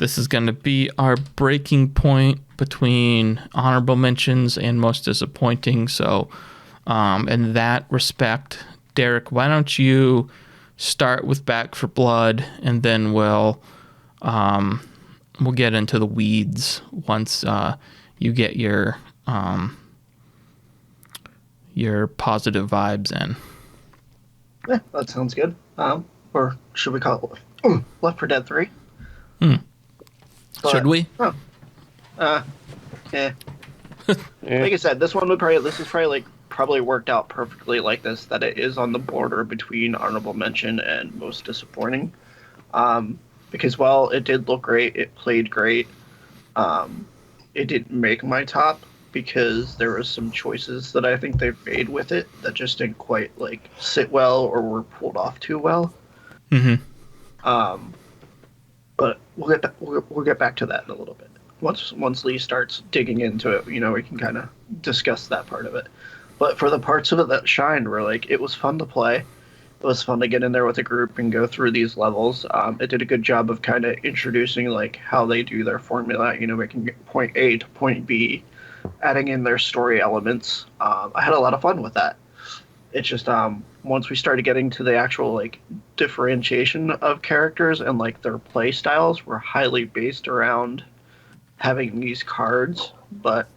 this is going to be our breaking point between honorable mentions and most disappointing. So, in that respect, Derek, why don't you start with Back for Blood, and then we'll get into the weeds once you get your positive vibes in. Yeah, that sounds good. Or should we call it Left 4 Dead 3? Should we? Yeah. Like I said, this is probably worked out perfectly like this, that it is on the border between honorable mention and most disappointing. Because while it did look great, it played great, it didn't make my top because there were some choices that I think they've made with it that just didn't quite sit well or were pulled off too well. Mm-hmm. But we'll get back to that in a little bit. Once Lee starts digging into it, we can kind of discuss that part of it. But for the parts of it that shined, were it was fun to play. It was fun to get in there with a group and go through these levels. It did a good job of kind of introducing how they do their formula. We can get point A to point B, adding in their story elements. I had a lot of fun with that. It's just once we started getting to the actual differentiation of characters and their play styles were highly based around having these cards, but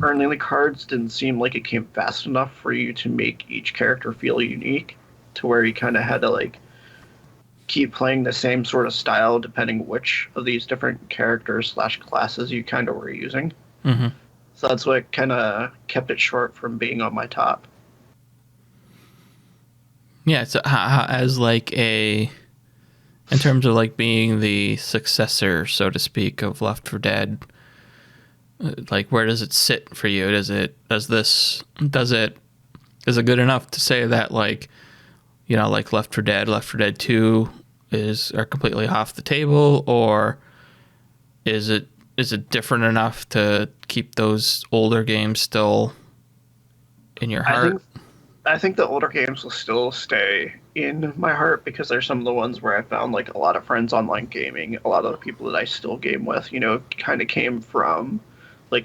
earning the cards didn't seem like it came fast enough for you to make each character feel unique, to where you kind of had to keep playing the same sort of style depending which of these different characters / classes you kind of were using. Mm-hmm. So that's what kind of kept it short from being on my top. Yeah, so as in terms of being the successor, so to speak, of Left 4 Dead, where does it sit for you? Is it good enough to say that Left 4 Dead, Left 4 Dead 2 are completely off the table, or is it different enough to keep those older games still in your heart? I think the older games will still stay in my heart because they're some of the ones where I found a lot of friends online gaming. A lot of the people that I still game with, kind of came from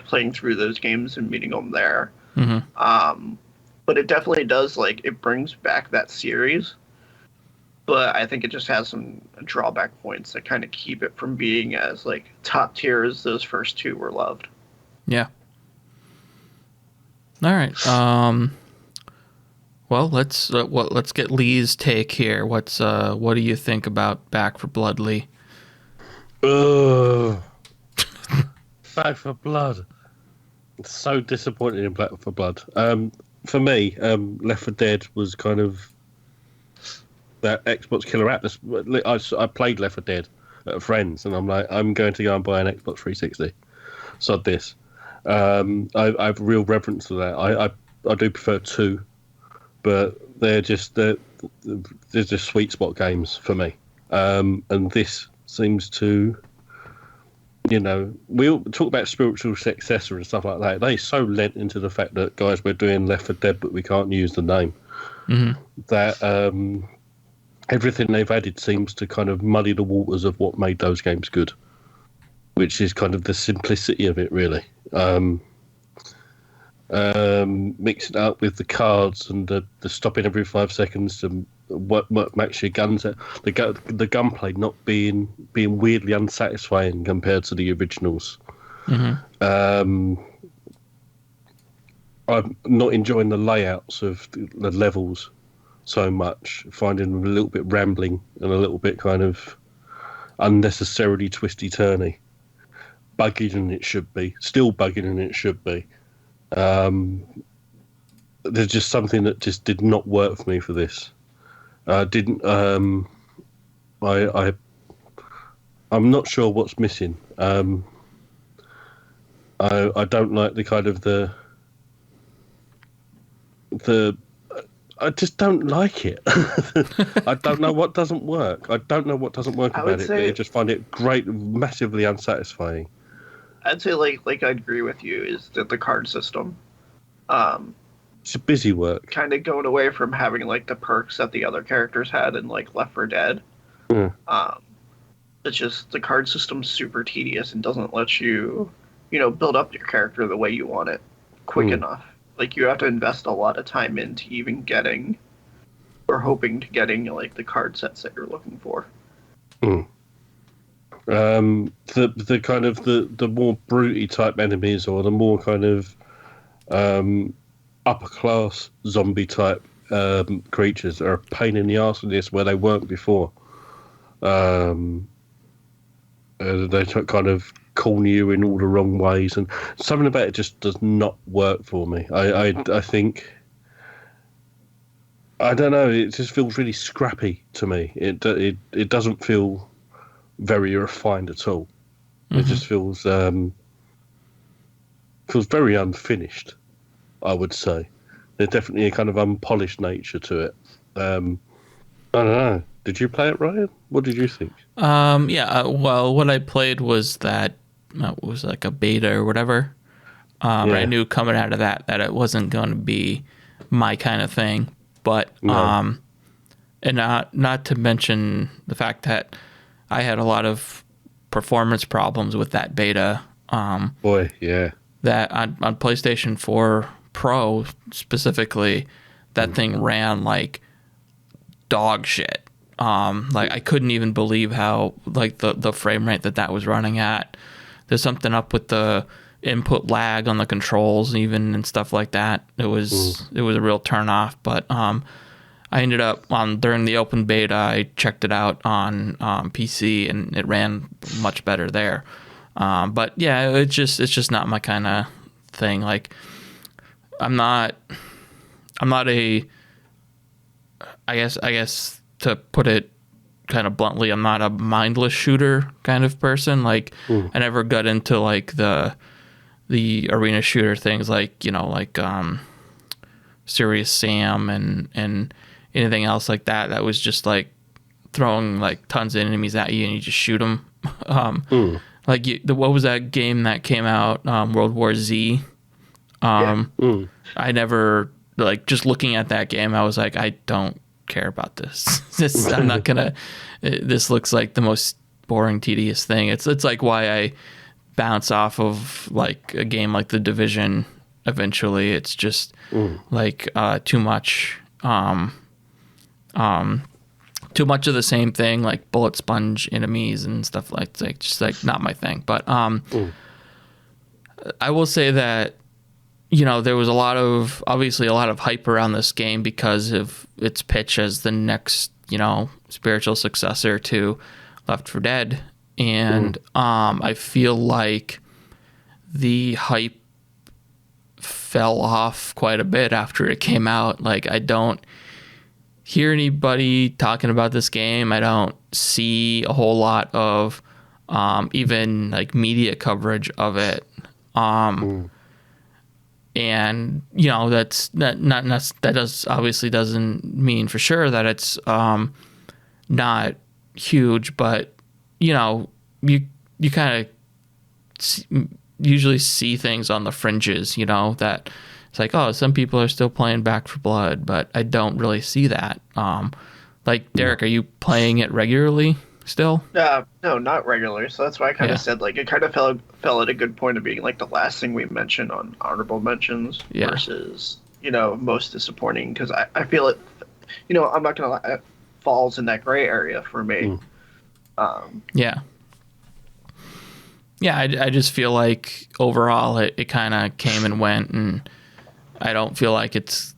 playing through those games and meeting them there. Mm-hmm. But it definitely does it brings back that series. But I think it just has some drawback points that kind of keep it from being as top tier as those first two were loved. Yeah. All right. Well, let's get Lee's take here. What do you think about Back for Blood, Lee? Back for Blood. It's so disappointing in Back for Blood. For me, Left 4 Dead was kind of that Xbox killer app. I played Left 4 Dead at friends, and I'm I'm going to go and buy an Xbox 360. Sod this. I have real reverence to that. I do prefer 2. But they're just sweet spot games for me, and this seems to, we all talk about spiritual successor and stuff like that. They so lent into the fact that, guys, we're doing Left 4 Dead, but we can't use the name. Mm-hmm. That everything they've added seems to kind of muddy the waters of what made those games good, which is kind of the simplicity of it, really. Mix it up with the cards and the stopping every 5 seconds to what makes your guns the gunplay not being weirdly unsatisfying compared to the originals. Mm-hmm. I'm not enjoying the layouts of the levels so much, finding them a little bit rambling and a little bit kind of unnecessarily twisty-turny, buggier than it should be, still buggier than it should be. There's just something that just did not work for me for this. I'm not sure what's missing. I don't like the kind of the I just don't like it. I don't know what doesn't work. I don't know what doesn't work about it, but I just find it massively unsatisfying. I'd say I'd agree with you is that the card system. It's a busy work. Kind of going away from having the perks that the other characters had in Left 4 Dead. Yeah. It's just the card system's super tedious and doesn't let you, you know, build up your character the way you want it quick enough. Like, you have to invest a lot of time into even getting or hoping to getting, like, the card sets that you're looking for. The kind of the more brutey type enemies, or the more kind of upper class zombie type creatures, are a pain in the arse in this, where they weren't before. They kind of corner you in all the wrong ways, and something about it just does not work for me. I think, I don't know, it just feels really scrappy to me. It doesn't feel very refined at all. It just feels very unfinished, I would say. There's definitely a kind of unpolished nature to it. I don't know. Did you play it, Ryan? What did you think? Well, what I played was that it was like a beta or whatever. I knew coming out of that it wasn't going to be my kind of thing. But and not to mention the fact that I had a lot of performance problems with that beta. That on PlayStation 4 Pro specifically, that thing ran like dog shit. Like, I couldn't even believe how, like, the frame rate that was running at. There's something up with the input lag on the controls even and stuff like that. It was a real turn off. But I ended up during the open beta, I checked it out on PC and it ran much better there. But yeah, it's just not my kind of thing. Like, I'm not a, I guess to put it kind of bluntly, I'm not a mindless shooter kind of person. Like, I never got into like the arena shooter things, like, you know, like Serious Sam and anything else like that. That was just like throwing like tons of enemies at you and you just shoot them. Like, what was that game that came out? World War Z. I never, like, just looking at that game, I was like, I don't care about this. I'm not gonna. This looks like the most boring, tedious thing. It's like why I bounce off of like a game like The Division. Eventually, it's just like too much. Too much of the same thing, like bullet sponge enemies and stuff like just like not my thing. But I will say that, you know, there was obviously a lot of hype around this game because of its pitch as the next, you know, spiritual successor to Left 4 Dead. And I feel like the hype fell off quite a bit after it came out. Like, I don't hear anybody talking about this game. I don't see a whole lot of even like media coverage of it. And, you know, that obviously doesn't mean for sure that it's not huge, but, you know, you kind of usually see things on the fringes, you know, that it's like, oh, some people are still playing Back 4 Blood, but I don't really see that. Like, Derek, are you playing it regularly still? No, not regularly. So that's why I kind of said, like, it kind of fell at a good point of being like the last thing we mentioned on honorable mentions versus, you know, most disappointing, because I feel it, you know, I'm not gonna lie, it falls in that gray area for me. I just feel like overall it kind of came and went, and I don't feel like it's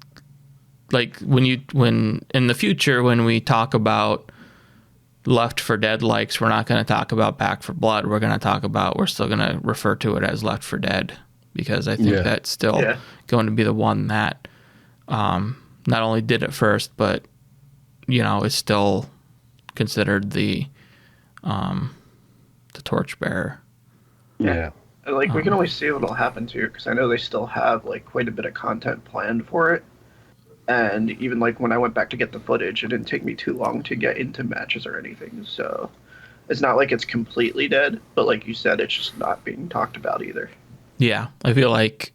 like when in the future when we talk about Left 4 Dead likes, we're not going to talk about Back 4 Blood. We're still going to refer to it as Left 4 Dead, because I think that's still going to be the one that not only did it first, but, you know, is still considered the torchbearer. Yeah. And, like, we can always see what'll happen too, because I know they still have like quite a bit of content planned for it. And even like when I went back to get the footage, it didn't take me too long to get into matches or anything. So it's not like it's completely dead, but like you said, it's just not being talked about either. Yeah, I feel like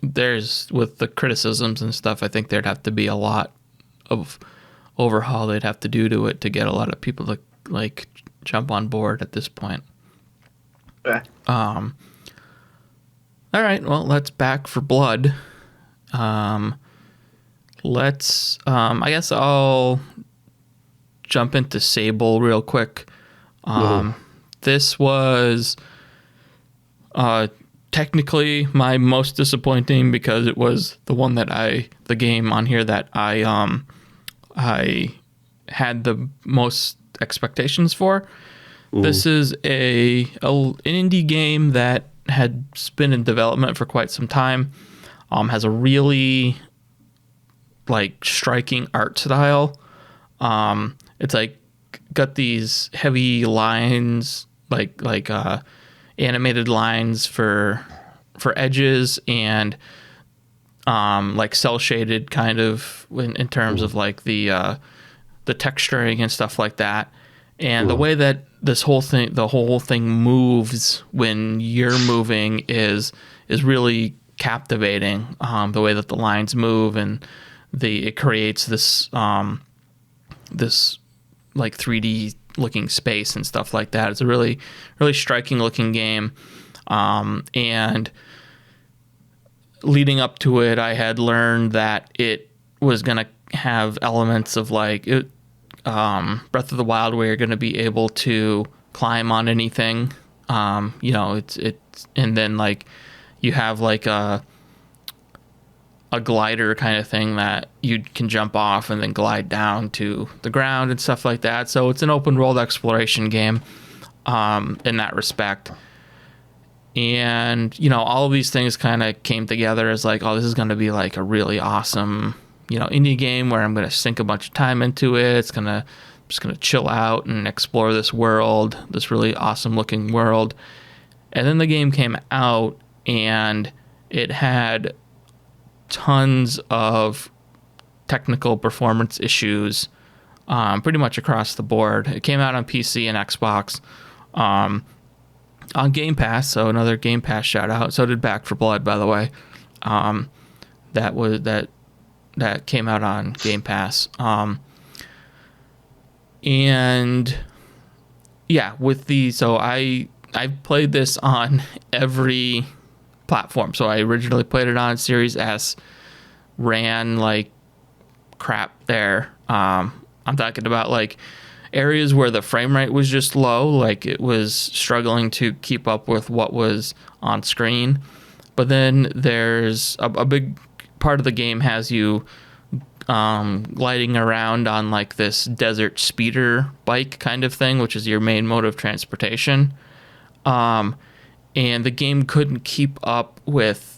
with the criticisms and stuff, I think there'd have to be a lot of overhaul they'd have to do to it to get a lot of people to like jump on board at this point. Yeah. All right, well, let's Back for Blood. Let's I guess I'll jump into Sable real quick. This was technically my most disappointing because it was the game on here that I had the most expectations for. This is an indie game that had been in development for quite some time. Has a really striking art style. It's got these heavy lines, animated lines for edges, and cell shaded kind of in terms of the texturing and stuff like that. And the way that the whole thing moves when you're moving is really captivating. The way that the lines move, and it creates this 3D looking space and stuff like that. It's a really, really striking looking game. And leading up to it, I had learned that it was going to have elements of Breath of the Wild, where you're going to be able to climb on anything. It's and then you have a glider kind of thing that you can jump off and then glide down to the ground and stuff like that. So it's an open world exploration game in that respect. And, all of these things kind of came together as this is going to be a really awesome, indie game where I'm going to sink a bunch of time into it. I'm just going to chill out and explore this world, this really awesome looking world. And then the game came out and it had tons of technical performance issues pretty much across the board. It came out on PC and Xbox on Game Pass, so another Game Pass shout out. So did Back for Blood, by the way. That came out on Game Pass. And yeah, I've played this on every platform. So I originally played it on Series S, ran like crap there. I'm talking about areas where the frame rate was just low, it was struggling to keep up with what was on screen. But then there's a big part of the game has you gliding around on this desert speeder bike kind of thing, which is your main mode of transportation. And the game couldn't keep up with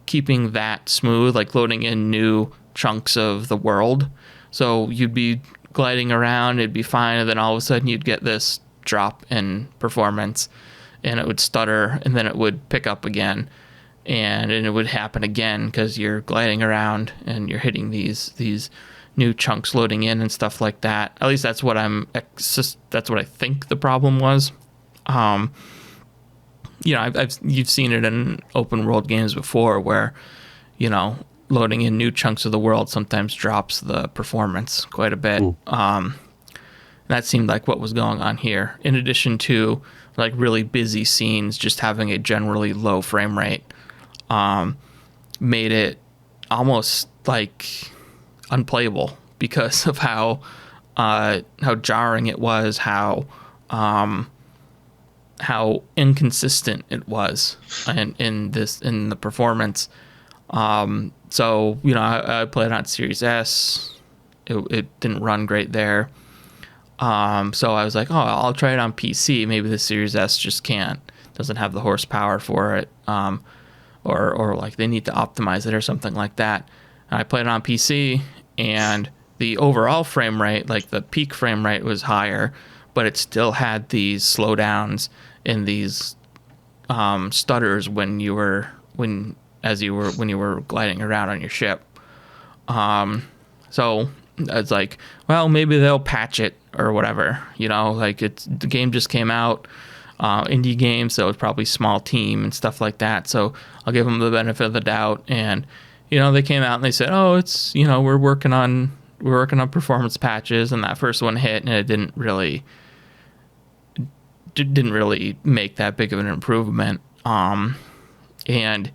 keeping that smooth, loading in new chunks of the world. So you'd be gliding around, it'd be fine, and then all of a sudden you'd get this drop in performance, and it would stutter, and then it would pick up again, and it would happen again because you're gliding around and you're hitting these new chunks loading in and stuff like that. At least that's what that's what I think the problem was. You've seen it in open world games before where, loading in new chunks of the world sometimes drops the performance quite a bit. That seemed like what was going on here. In addition to really busy scenes, just having a generally low frame rate, made it almost unplayable because of how jarring it was, how inconsistent it was in the performance. So I played it on Series S. It didn't run great there. So I was like, oh, I'll try it on PC. Maybe the Series S just doesn't have the horsepower for it, or they need to optimize it or something like that. And I played it on PC, and the overall frame rate, the peak frame rate, was higher, but it still had these slowdowns and these stutters when you were gliding around on your ship. So it's well, maybe they'll patch it or whatever. The game just came out, indie game, so it's probably small team and stuff like that. So I'll give them the benefit of the doubt. And they came out and they said, oh, it's we're working on performance patches, and that first one hit, and it didn't didn't really make that big of an improvement. And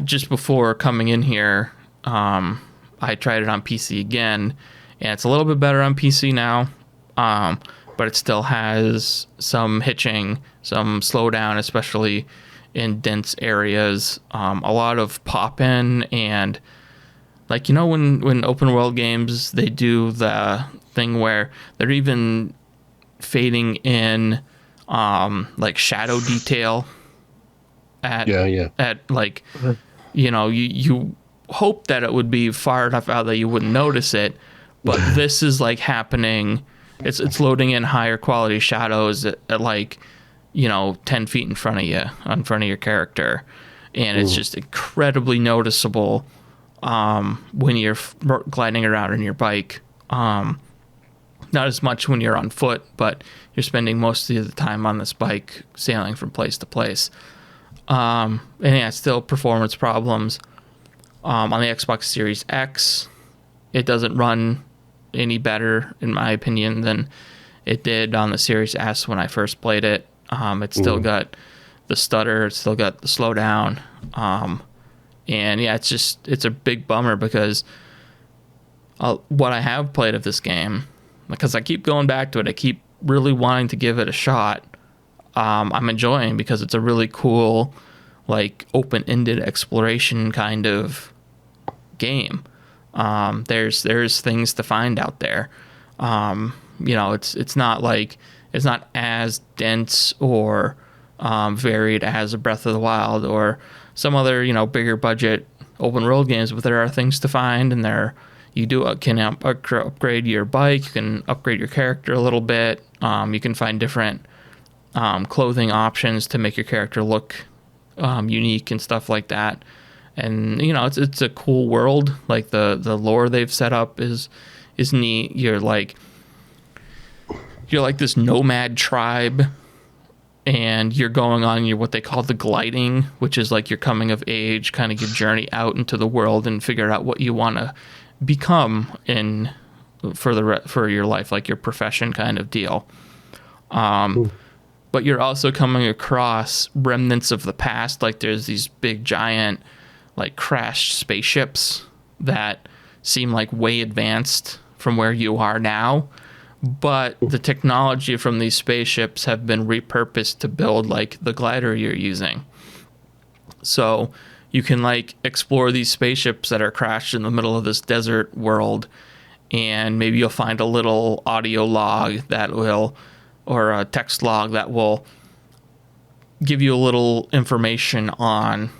just before coming in here, I tried it on PC again, and it's a little bit better on PC now, but it still has some hitching, some slowdown, especially in dense areas, a lot of pop-in, and like, you know, when open world games, they do the thing where they're even fading in like shadow detail at like, you know, you hope that it would be far enough out that you wouldn't notice it, but this is like happening. It's loading in higher quality shadows at like, you know, 10 feet in front of your character, and it's just incredibly noticeable when you're gliding around in your bike. Not as much when you're on foot, but you're spending most of the time on this bike sailing from place to place. And yeah, still performance problems. On the Xbox Series X, it doesn't run any better, in my opinion, than it did on the Series S when I first played it. It's still got the stutter, it's still got the slowdown. And yeah, it's a big bummer because what I have played of this game, because I keep going back to it, I keep really wanting to give it a shot. I'm enjoying because it's a really cool, like, open-ended exploration kind of game. There's things to find out there. You know, it's not as dense or varied as a Breath of the Wild or some other, you know, bigger budget open world games, but there are things to find, and you can upgrade your bike, you can upgrade your character a little bit, you can find different clothing options to make your character look unique and stuff like that. And you know, it's a cool world. Like the lore they've set up is neat. You're like this nomad tribe, and you're going on what they call the gliding, which is like your coming of age, kind of your journey out into the world and figure out what you want to become for your life, like your profession kind of deal. But you're also coming across remnants of the past. Like there's these big giant, like, crashed spaceships that seem like way advanced from where you are now, but the technology from these spaceships have been repurposed to build like the glider you're using. So you can like explore these spaceships that are crashed in the middle of this desert world, and maybe you'll find a little audio log or a text log that will give you a little information on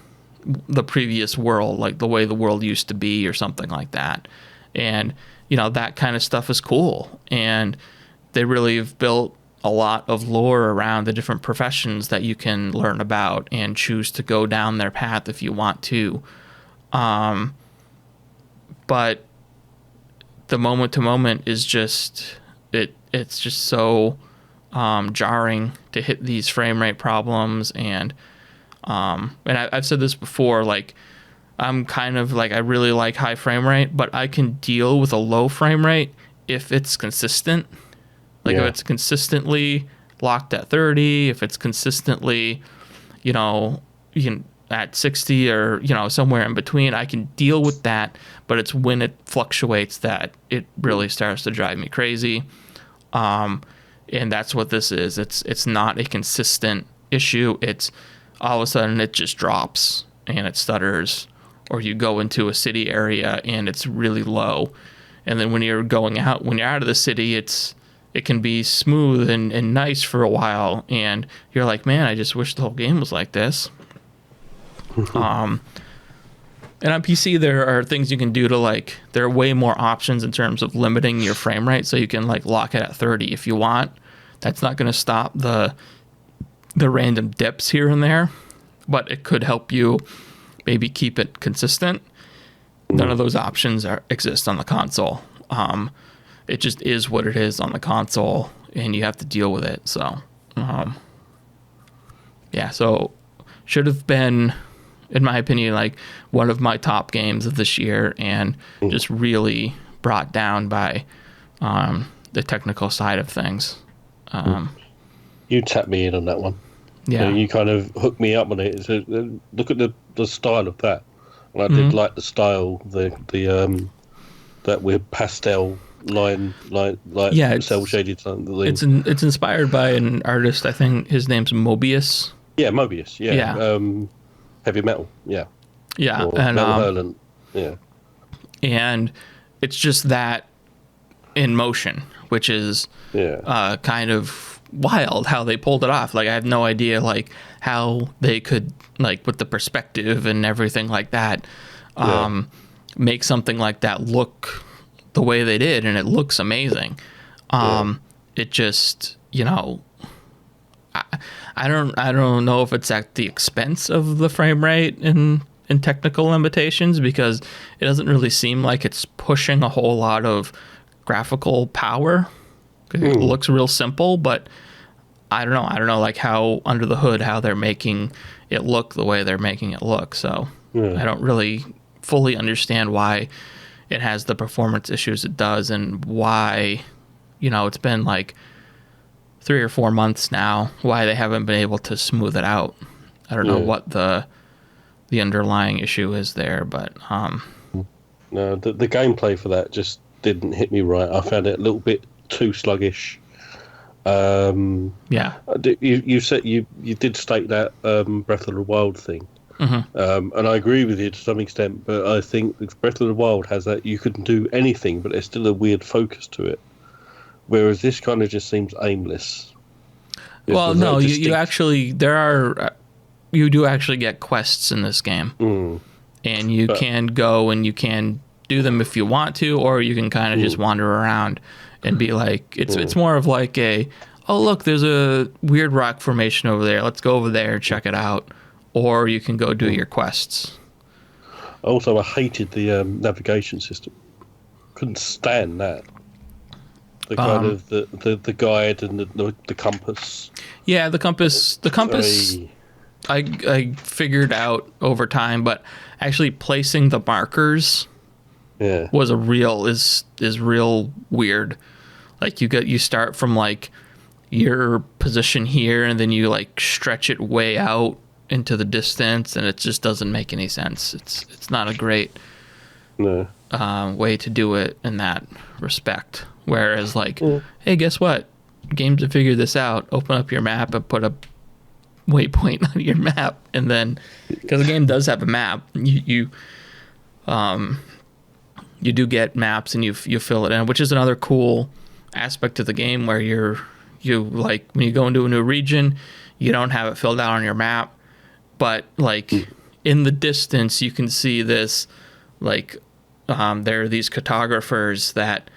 the previous world, like the way the world used to be or something like that. And, you know, that kind of stuff is cool. And they really have built a lot of lore around the different professions that you can learn about and choose to go down their path if you want to. But the moment to moment is just, it's just so jarring to hit these frame rate problems. And I've said this before, like, I'm kind of like, I really like high frame rate, but I can deal with a low frame rate if it's consistent. Like, if it's consistently locked at 30, if it's consistently, you know, at 60 or, you know, somewhere in between, I can deal with that. But it's when it fluctuates that it really starts to drive me crazy. And that's what this is. It's not a consistent issue. It's all of a sudden it just drops and it stutters, or you go into a city area and it's really low. And then when you're out of the city, it can be smooth and nice for a while, and you're like, man, I just wish the whole game was like this. And on PC, there are things you can do to, like, there are way more options in terms of limiting your frame rate, so you can, like, lock it at 30 if you want. That's not going to stop the random dips here and there, but it could help you maybe keep it consistent. None of those options exist on the console. It just is what it is on the console, and you have to deal with it. So, so should have been, in my opinion, like one of my top games of this year, and just really brought down by the technical side of things. You tapped me in on that one. Yeah. You kind of hooked me up on it. So, look at the style of that. And I did like the style, the that with pastel line cell shaded something. It's inspired by an artist. I think his name's Mobius. Yeah, Mobius. Yeah. Heavy metal. Yeah. Yeah, Or and Metal Hurlant. Yeah. And it's just that in motion, which is kind of wild how they pulled it off. Like, I have no idea like how they could, like, with the perspective and everything like that, make something like that look the way they did, and it looks amazing. It just, I don't know if it's at the expense of the frame rate and technical limitations, because it doesn't really seem like it's pushing a whole lot of graphical power. It looks real simple, but I don't know like how under the hood how they're making it look the way they're making it look. So I don't really fully understand why it has the performance issues it does, and why it's been like 3 or 4 months now, why they haven't been able to smooth it out. I don't know what the underlying issue is there, but no, the gameplay for that just didn't hit me right. I found it a little bit too sluggish. You said you did state that Breath of the Wild thing, and I agree with you to some extent. But I think Breath of the Wild has that you can do anything, but there's still a weird focus to it. Whereas this kind of just seems aimless. Well, no, you actually you do actually get quests in this game, and you can go and you can do them if you want to, or you can kind of just wander around and be like, it's more of like oh look, there's a weird rock formation over there, let's go over there and check it out, or you can go do your quests. Also, I hated the navigation system. Couldn't stand that. The kind of the guide and the compass. Yeah, the compass. I figured out over time, but actually placing the markers was is real weird. Like you start from like your position here, and then you like stretch it way out into the distance, and it just doesn't make any sense. It's not a great way to do it in that respect. Whereas like, hey, guess what? Games have figured this out. Open up your map and put a waypoint on your map, and then because the game does have a map, you do get maps, and you fill it in, which is another cool aspect of the game, where you like when you go into a new region, you don't have it filled out on your map, but like in the distance you can see this, like there are these cartographers that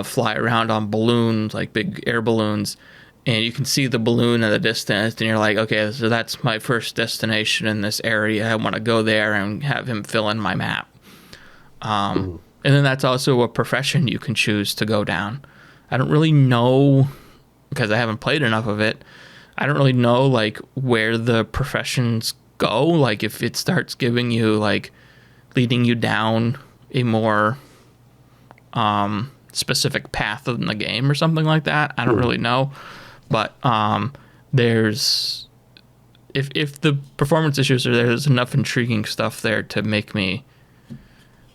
fly around on balloons, like big air balloons, and you can see the balloon in the distance, and you're like, okay, so that's my first destination in this area. I want to go there and have him fill in my map. And then that's also a profession you can choose to go down. I don't really know, because I haven't played enough of it, I don't really know like where the professions go, like if it starts giving you like leading you down a more specific path in the game or something like that. I don't really know, but there's if the performance issues are there, there's enough intriguing stuff there to make me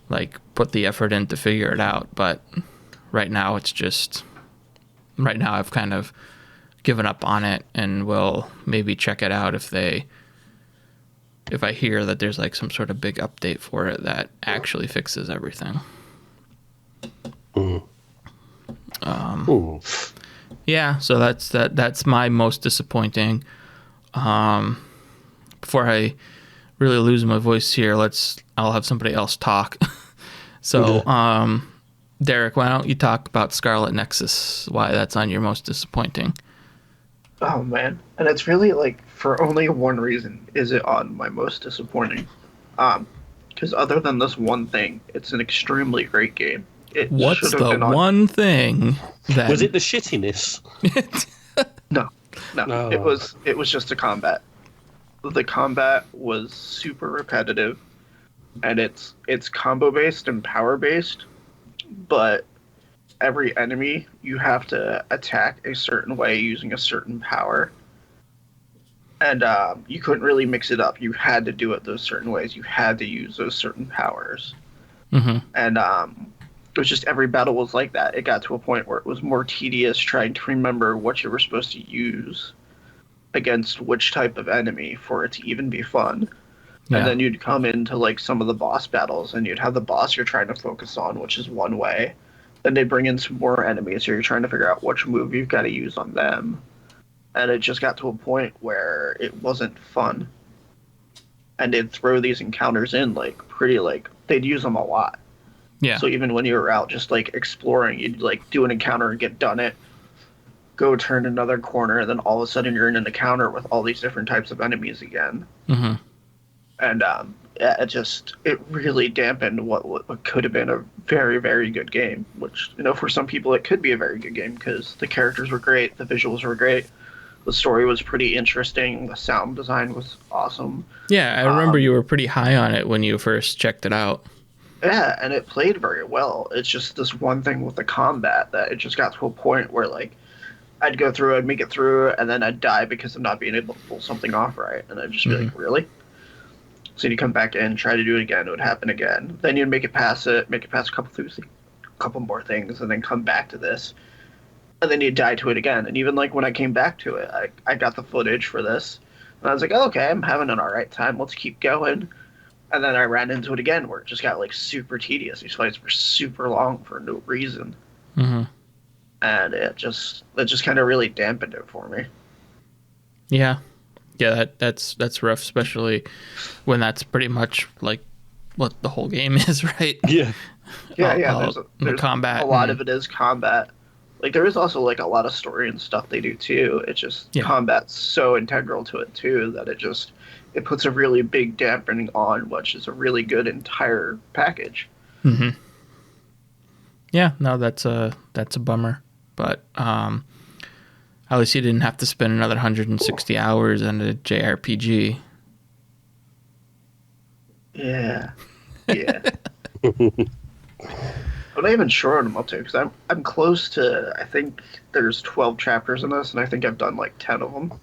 like put the effort in to figure it out. But right now I've kind of given up on it, and will maybe check it out if I hear that there's like some sort of big update for it that actually fixes everything. Yeah, so that's my most disappointing. Before I really lose my voice here, I'll have somebody else talk. So, Derek, why don't you talk about Scarlet Nexus, why that's on your most disappointing? Oh man, and it's really like for only one reason is it on my most disappointing. Because other than this one thing, it's an extremely great game. What's the one thing that... Was it the shittiness? No. It was just the combat. The combat was super repetitive, and it's combo based and power based, but every enemy you have to attack a certain way using a certain power. And you couldn't really mix it up. You had to do it those certain ways. You had to use those certain powers. Mm-hmm. And it was just every battle was like that. It got to a point where it was more tedious trying to remember what you were supposed to use against which type of enemy for it to even be fun. Yeah. And then you'd come into like some of the boss battles and you'd have the boss you're trying to focus on, which is one way. Then they bring in some more enemies, so you're trying to figure out which move you've got to use on them. And it just got to a point where it wasn't fun. And they'd throw these encounters in they'd use them a lot. Yeah. So even when you were out just like exploring, you'd like do an encounter and get done it, go turn another corner, and then all of a sudden you're in an encounter with all these different types of enemies again. Mm-hmm. And it really dampened what could have been a very, very good game. Which, for some people it could be a very good game because the characters were great, the visuals were great, the story was pretty interesting, the sound design was awesome. Yeah, I remember you were pretty high on it when you first checked it out. Yeah, and it played very well. It's just this one thing with the combat that it just got to a point where I'd go through, I'd make it through, and then I'd die because of not being able to pull something off right. And I'd just be like, really? So you'd come back in, try to do it again, it would happen again. Then you'd make it past a couple more things, and then come back to this. And then you'd die to it again. And even when I came back to it, I got the footage for this. And I was like, oh, okay, I'm having an alright time, let's keep going. And then I ran into it again where it just got super tedious. These fights were super long for no reason. Mm-hmm. And it just kind of really dampened it for me. Yeah. Yeah, that's rough, especially when that's pretty much like what the whole game is, right? Yeah. Yeah. There's combat. A lot of it is combat. There is also a lot of story and stuff they do too. It's just combat's so integral to it too that it puts a really big dampening on, which is a really good entire package. Mm-hmm. Yeah, no, that's a bummer, but at least you didn't have to spend another 160 hours on a JRPG. Yeah. I'm not even sure what I'm up to because I'm close to. I think there's 12 chapters in this, and I think I've done 10 of them.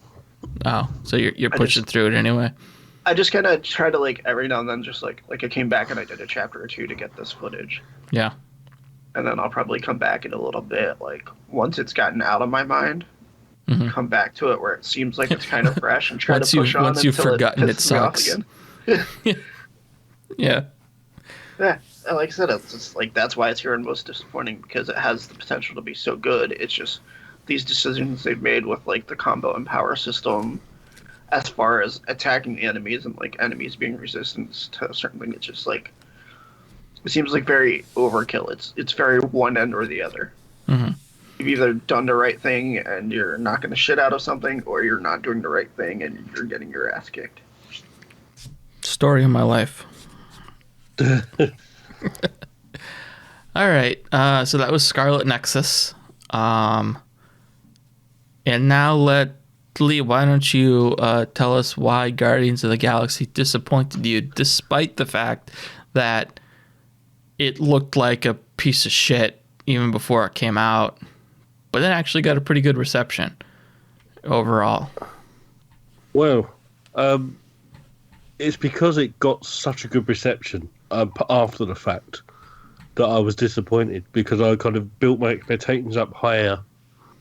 Oh, so you're pushing through it anyway. I just kind of try to every now and then just I came back and I did a chapter or two to get this footage. Yeah. And then I'll probably come back in a little bit once it's gotten out of my mind. Mm-hmm. Come back to it where it seems like it's kind of fresh and try to push on once you've forgotten it sucks. Again. Yeah. Yeah. Like I said, it's just that's why it's here and most disappointing because it has the potential to be so good. It's just these decisions they've made with the combo and power system as far as attacking the enemies and enemies being resistant to a certain thing. It's just it seems very overkill. It's very one end or the other. Mm-hmm. You've either done the right thing and you're knocking the shit out of something, or you're not doing the right thing and you're getting your ass kicked. Story of my life. All right, so that was Scarlet Nexus. And now Lee, why don't you tell us why Guardians of the Galaxy disappointed you, despite the fact that it looked like a piece of shit even before it came out, but then actually got a pretty good reception overall. Well, it's because it got such a good reception after the fact that I was disappointed, because I kind of built my expectations up higher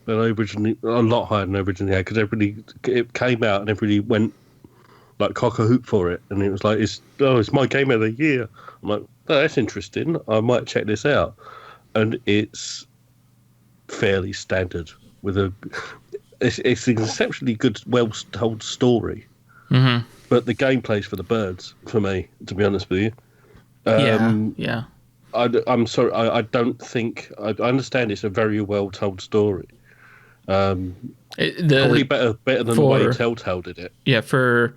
than originally, a lot higher than originally had, because it came out and everybody went cock a hoop for it, and it was it's my game of the year. I'm like, oh, that's interesting, I might check this out. And it's fairly standard with it's an exceptionally good, well told story. Mm-hmm. But the gameplay's for the birds for me, to be honest with you. Yeah. I'm sorry, I don't think I understand it's a very well told story. Probably better than the way Telltale did it. Yeah, for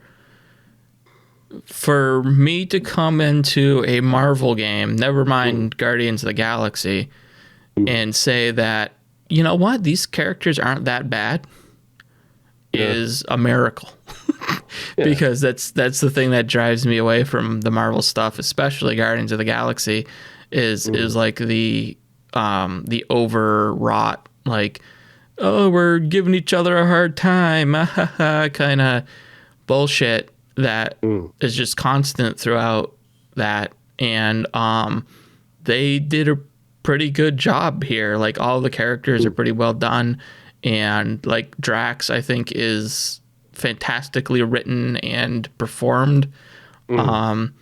me to come into a Marvel game, never mind Guardians of the Galaxy, and say that, you know what, these characters aren't that bad, is a miracle. Because that's the thing that drives me away from the Marvel stuff, especially Guardians of the Galaxy, is the the overwrought, like, oh, we're giving each other a hard time, kind of bullshit that is just constant throughout that. And they did a pretty good job here. Like, all the characters are pretty well done, and like Drax, I think, is fantastically written and performed. And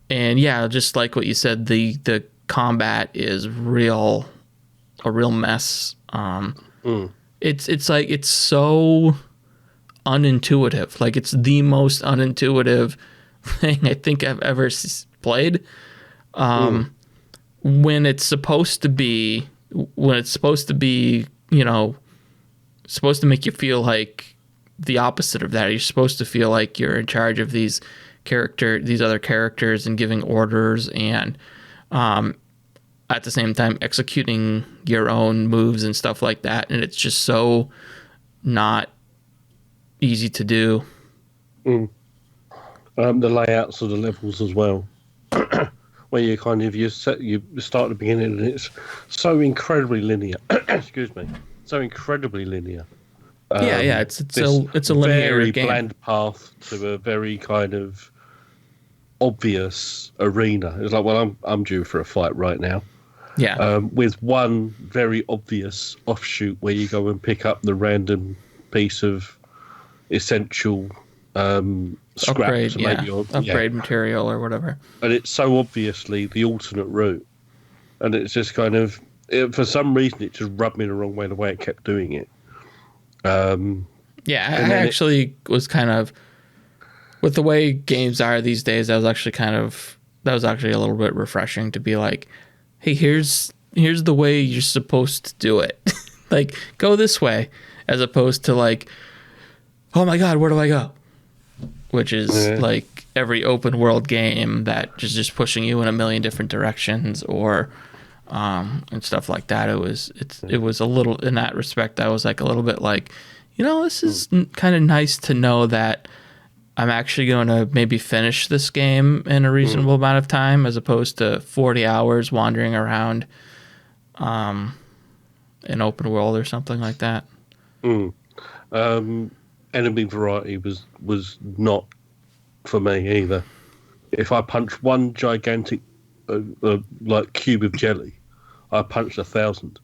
yeah, just like what you said, the combat is a real mess. It's like, it's so unintuitive. Like, it's the most unintuitive thing I think I've ever played. When it's supposed to be, you know, supposed to make you feel like the opposite of that. You're supposed to feel like you're in charge of these other characters and giving orders, and at the same time executing your own moves and stuff like that. And it's just so not easy to do. The layouts of the levels as well, where you kind of you start at the beginning and it's so incredibly linear. Excuse me, so incredibly linear. It's a linear very game. bland path to a very kind of obvious arena. It's like, well, I'm due for a fight right now. Yeah. With one very obvious offshoot where you go and pick up the random piece of essential scrap to make your upgrade material or whatever. And it's so obviously the alternate route, and it's just kind of, for some reason, it just rubbed me the wrong way the way it kept doing it. I actually was kind of, with the way games are these days, that was actually a little bit refreshing to be like, hey, here's the way you're supposed to do it. Like, go this way, as opposed to like, oh my God, where do I go? Which is like every open world game that is just pushing you in a million different directions, or and stuff like that. It was a little, in that respect, I was like a little bit like, you know, this is kind of nice to know that I'm actually going to maybe finish this game in a reasonable amount of time, as opposed to 40 hours wandering around an open world or something like that. Enemy variety was not for me either. If I punch one gigantic like cube of jelly, I punched 1,000.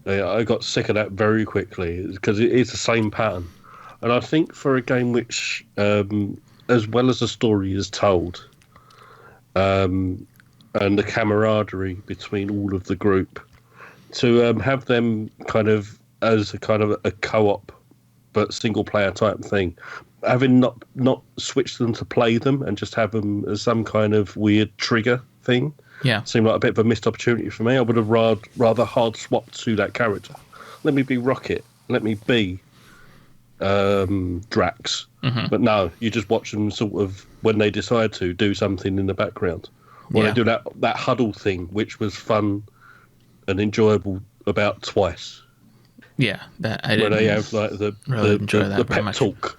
I got sick of that very quickly because it is the same pattern. And I think for a game which, as well as the story is told, and the camaraderie between all of the group, to have them kind of as a co-op but single player type thing, having not switched them to play them and just have them as some kind of weird trigger thing, seemed like a bit of a missed opportunity for me. I would have rather hard swapped to that character. Let me be Rocket. Let me be Drax. But no, you just watch them sort of, when they decide to do something in the background. Or they do that huddle thing, which was fun and enjoyable about twice. Yeah, that I didn't. Where they have like the pep talk.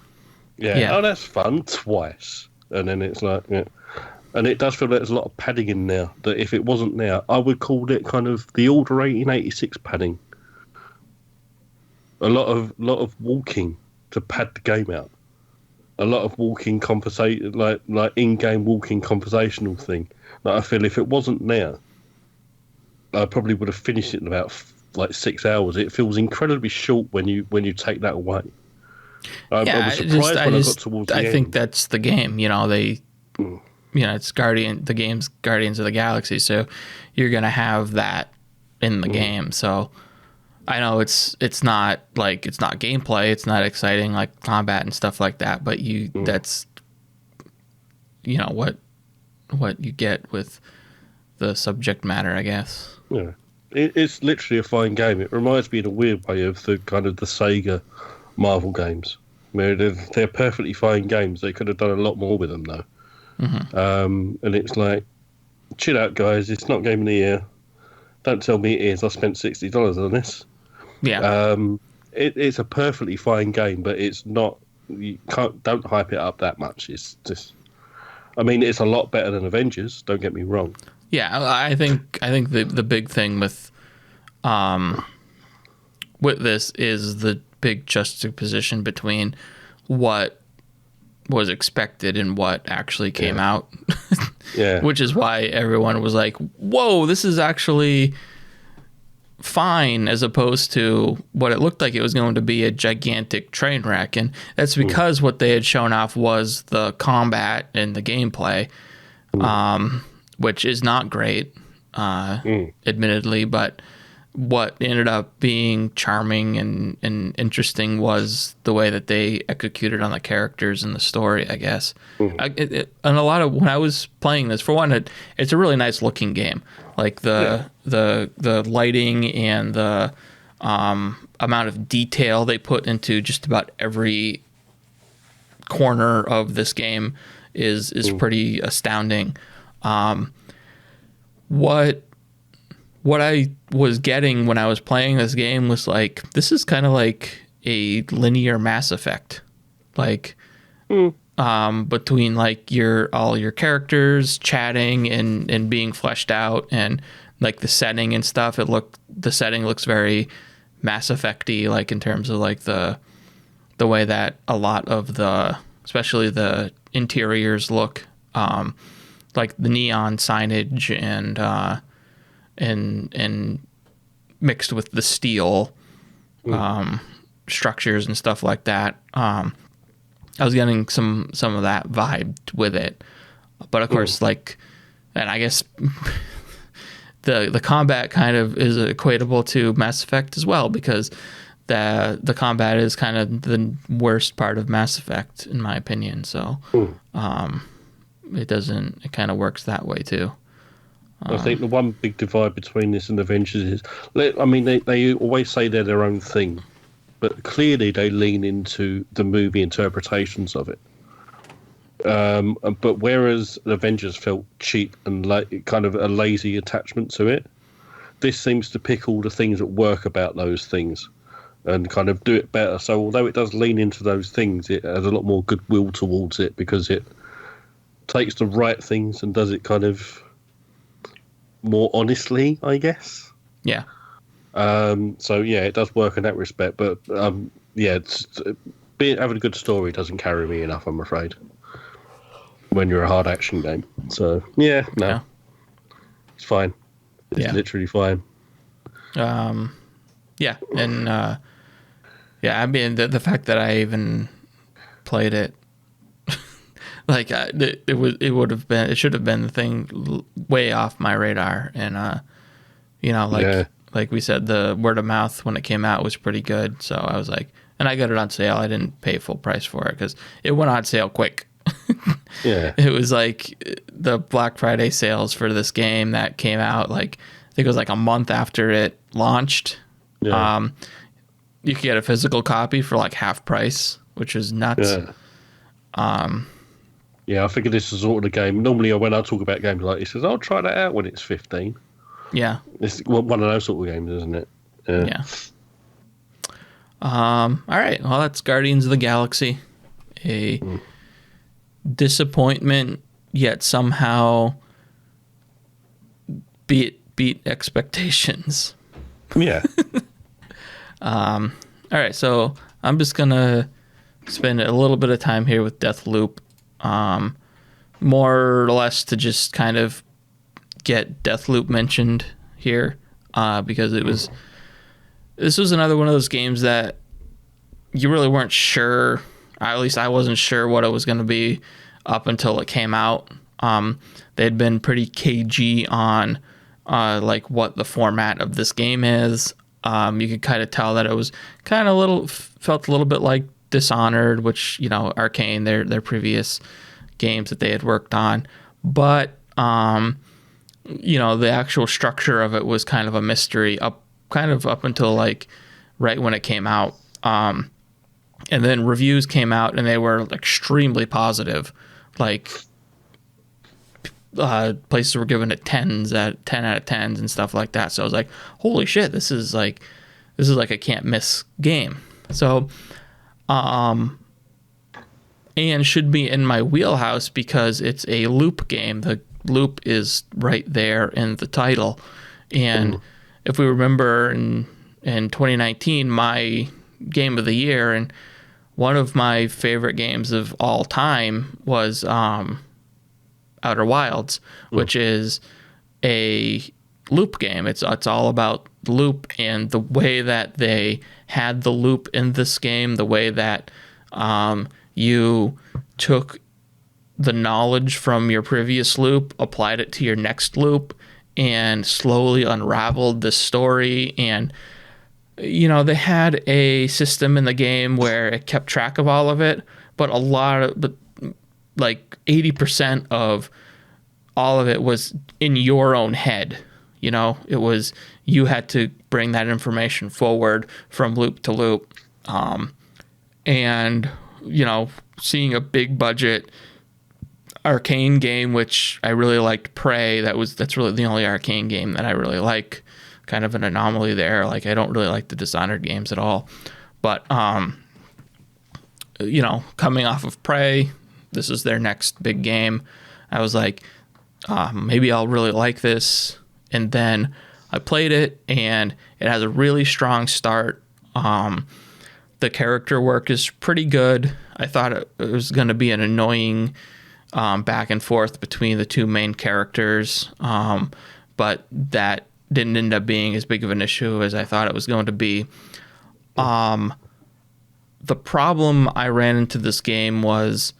Yeah. Oh, that's fun twice, and then it's like, and it does feel like there's a lot of padding in there. That if it wasn't there, I would call it kind of the older 1886 padding. A lot of walking to pad the game out. A lot of walking conversation, like in-game walking conversational thing. That I feel if it wasn't there, I probably would have finished it in about 6 hours. It feels incredibly short when you take that away. I was surprised when I got towards the end. I think that's the game. You know, it's the game's Guardians of the Galaxy, so you're gonna have that in the game. So I know it's not gameplay, it's not exciting like combat and stuff like that, but that's what you get with the subject matter, I guess. Yeah. It's literally a fine game. It reminds me in a weird way of the kind of the Sega Marvel games. I mean, they're perfectly fine games. They could have done a lot more with them, though. And it's like, chill out, guys. It's not Game of the Year. Don't tell me it is. I spent $60 on this. Yeah. It's a perfectly fine game, but it's not. Don't hype it up that much. It's just. I mean, it's a lot better than Avengers. Don't get me wrong. Yeah, I think the big thing with this is the big juxtaposition between what was expected and what actually came out. Yeah. Which is why everyone was like, whoa, this is actually fine, as opposed to what it looked like it was going to be, a gigantic train wreck. And that's because what they had shown off was the combat and the gameplay, which is not great, admittedly, but what ended up being charming and interesting was the way that they executed on the characters and the story, I guess. And a lot of, when I was playing this, for one, it's a really nice looking game. Like the lighting and the amount of detail they put into just about every corner of this game is pretty astounding. What I was getting when I was playing this game was like, this is kind of like a linear Mass Effect, like between like all your characters chatting and being fleshed out, and like the setting and stuff. The setting looks very Mass Effect-y, like in terms of like the way that a lot of especially the interiors look, like the neon signage and mixed with the steel structures and stuff like that. I was getting some of that vibe with it, but of course, like, and I guess the combat kind of is equatable to Mass Effect as well, because the combat is kind of the worst part of Mass Effect, in my opinion. So it kind of works that way too. I think the one big divide between this and Avengers is, I mean, they always say they're their own thing, but clearly they lean into the movie interpretations of it. But whereas Avengers felt cheap and kind of a lazy attachment to it, this seems to pick all the things that work about those things and kind of do it better. So although it does lean into those things, it has a lot more goodwill towards it, because it takes the right things and does it kind of more honestly, I guess. Yeah. So yeah, it does work in that respect, but yeah, having a good story doesn't carry me enough, I'm afraid, when you're a hard action game. So yeah, no, yeah. It's fine. It's literally fine. Yeah, and I mean the fact that I even played it, like it should have been the thing way off my radar, and like we said, the word of mouth when it came out was pretty good. So I was like, and I got it on sale. I didn't pay full price for it because it went on sale quick. Yeah, it was like the Black Friday sales for this game that came out, like I think it was like a month after it launched. Yeah. You could get a physical copy for like half price, which is nuts. Yeah. Yeah, I figured this is sort of the game. Normally, when I talk about games like this, I'll try that out when it's 15. Yeah. It's one of those sort of games, isn't it? Yeah. All right. Well, that's Guardians of the Galaxy. A disappointment, yet somehow beat expectations. Yeah. All right. So I'm just going to spend a little bit of time here with Deathloop. More or less to just kind of get Deathloop mentioned here, because this was another one of those games that you really weren't sure, at least I wasn't sure what it was going to be up until it came out. They'd been pretty cagey on like what the format of this game is. You could kind of tell that it was kind of felt a little bit like Dishonored, which, Arcane, their previous games that they had worked on, but the actual structure of it was kind of a mystery up until like right when it came out, and then reviews came out and they were extremely positive, like places were giving it 10 out of 10s and stuff like that. So I was like, holy shit, this is like a can't miss game. So and should be in my wheelhouse because it's a loop game. The loop is right there in the title. And if we remember in 2019, my game of the year, and one of my favorite games of all time was Outer Wilds, which is a loop game. It's all about the loop, and the way that they had the loop in this game, the way that you took the knowledge from your previous loop, applied it to your next loop, and slowly unraveled the story. And they had a system in the game where it kept track of all of it, but like 80% of all of it was in your own head. It was, you had to bring that information forward from loop to loop. And seeing a big budget arcane game, which I really liked, Prey, that's really the only arcane game that I really like. Kind of an anomaly there. Like, I don't really like the Dishonored games at all. But coming off of Prey, this is their next big game. I was like, maybe I'll really like this. And then I played it, and it has a really strong start. The character work is pretty good. I thought it was going to be an annoying back and forth between the two main characters, but that didn't end up being as big of an issue as I thought it was going to be. The problem I ran into this game was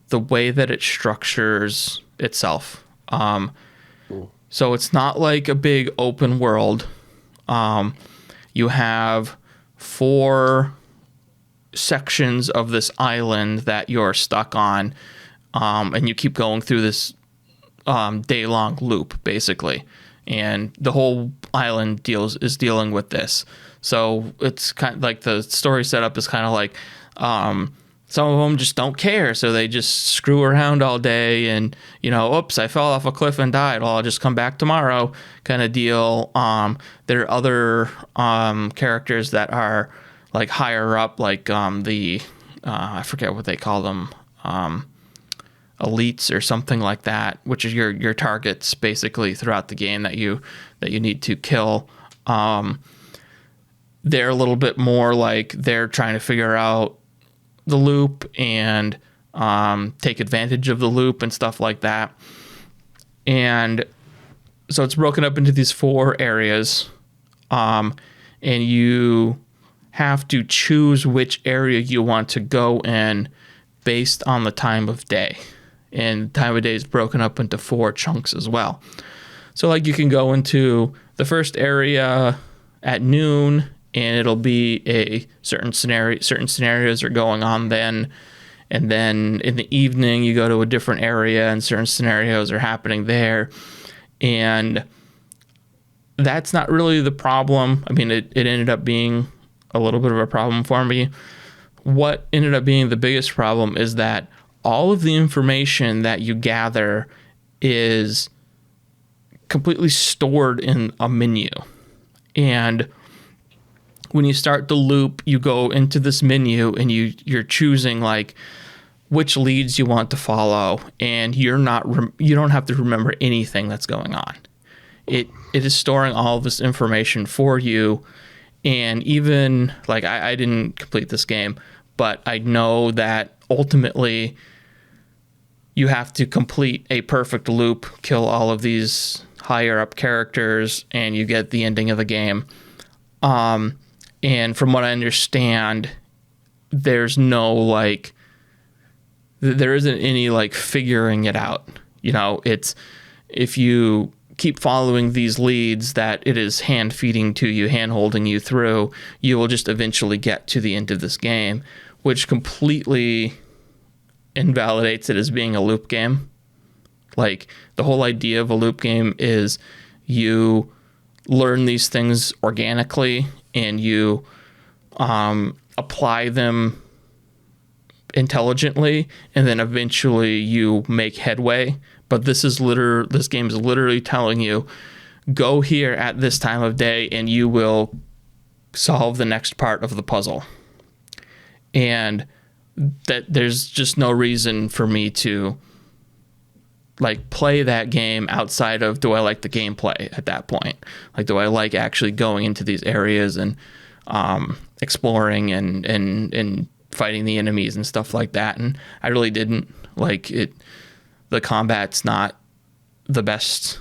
the way that it structures itself. So it's not like a big open world. You have 4 sections of this island that you're stuck on, and you keep going through this day-long loop, basically. And the whole island is dealing with this. So it's kind of like the story setup is kind of like some of them just don't care, so they just screw around all day and, oops, I fell off a cliff and died. Well, I'll just come back tomorrow kind of deal. There are other characters that are like higher up, like I forget what they call them, elites or something like that, which is your targets basically throughout the game that you need to kill. They're a little bit more like they're trying to figure out the loop and take advantage of the loop and stuff like that. And so it's broken up into these 4 areas, and you have to choose which area you want to go in based on the time of day. And time of day is broken up into 4 chunks as well. So like you can go into the first area at noon, and it'll be a certain scenarios are going on then. And then in the evening, you go to a different area and certain scenarios are happening there. And that's not really the problem. I mean, it ended up being a little bit of a problem for me. What ended up being the biggest problem is that all of the information that you gather is completely stored in a menu. And when you start the loop, you go into this menu and you're choosing like which leads you want to follow, and you don't have to remember anything that's going on. It is storing all of this information for you. And even like I didn't complete this game, but I know that ultimately you have to complete a perfect loop, kill all of these higher up characters, and you get the ending of the game. And from what I understand, there isn't any like figuring it out. It's if you keep following these leads that it is hand feeding to you, hand holding you through, you will just eventually get to the end of this game, which completely invalidates it as being a loop game. Like, the whole idea of a loop game is you learn these things organically and you apply them intelligently, and then eventually you make headway. But this game is literally telling you, go here at this time of day and you will solve the next part of the puzzle. And that there's just no reason for me to like play that game outside of, do I like the gameplay at that point? Like, do I like actually going into these areas and exploring and fighting the enemies and stuff like that? And I really didn't. Like, it. The combat's not the best.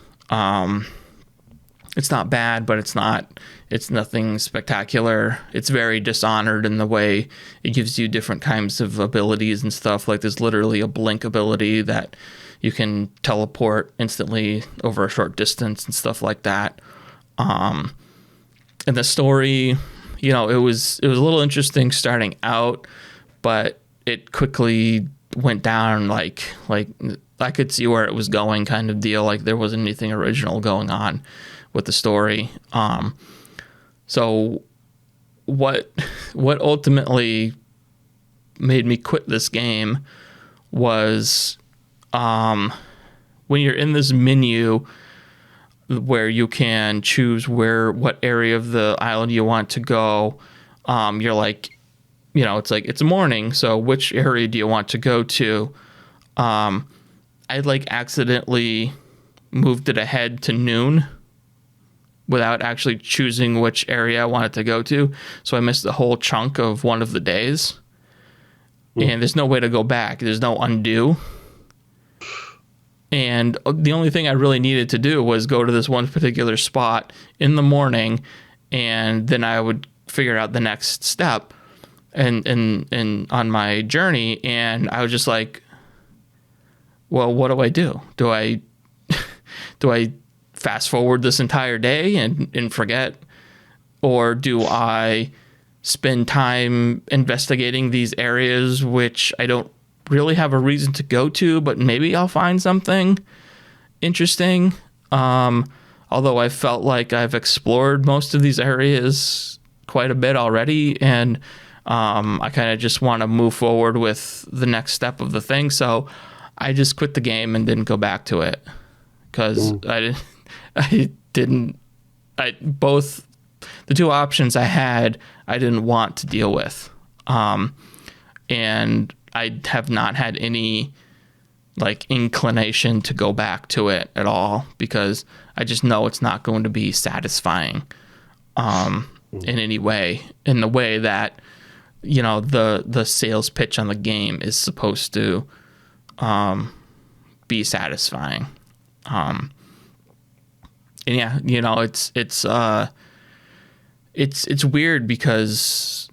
It's not bad, but it's nothing spectacular. It's very Dishonored in the way it gives you different kinds of abilities and stuff. Like, there's literally a blink ability that you can teleport instantly over a short distance and stuff like that. And the story, you know, it was a little interesting starting out, but it quickly went down like I could see where it was going, kind of deal. Like, there wasn't anything original going on with the story. So what ultimately made me quit this game was when you're in this menu where you can choose what area of the island you want to go. You're like, you know, it's like, it's morning, so which area do you want to go to? I like accidentally moved it ahead to noon without actually choosing which area I wanted to go to. So I missed the whole chunk of one of the days. And there's no way to go back. There's no undo. And the only thing I really needed to do was go to this one particular spot in the morning, and then I would figure out the next step and on my journey. And I was just like, well, what do I do? Do I fast forward this entire day and forget? Or do I spend time investigating these areas which I don't really have a reason to go to, but maybe I'll find something interesting? Although I felt like I've explored most of these areas quite a bit already, and I kind of just want to move forward with the next step of the thing. So I just quit the game and didn't go back to it because both the two options I had, I didn't want to deal with. And I have not had any like inclination to go back to it at all, because I just know it's not going to be satisfying in any way, in the way that, you know, the sales pitch on the game is supposed to be satisfying. And yeah, you know, it's weird because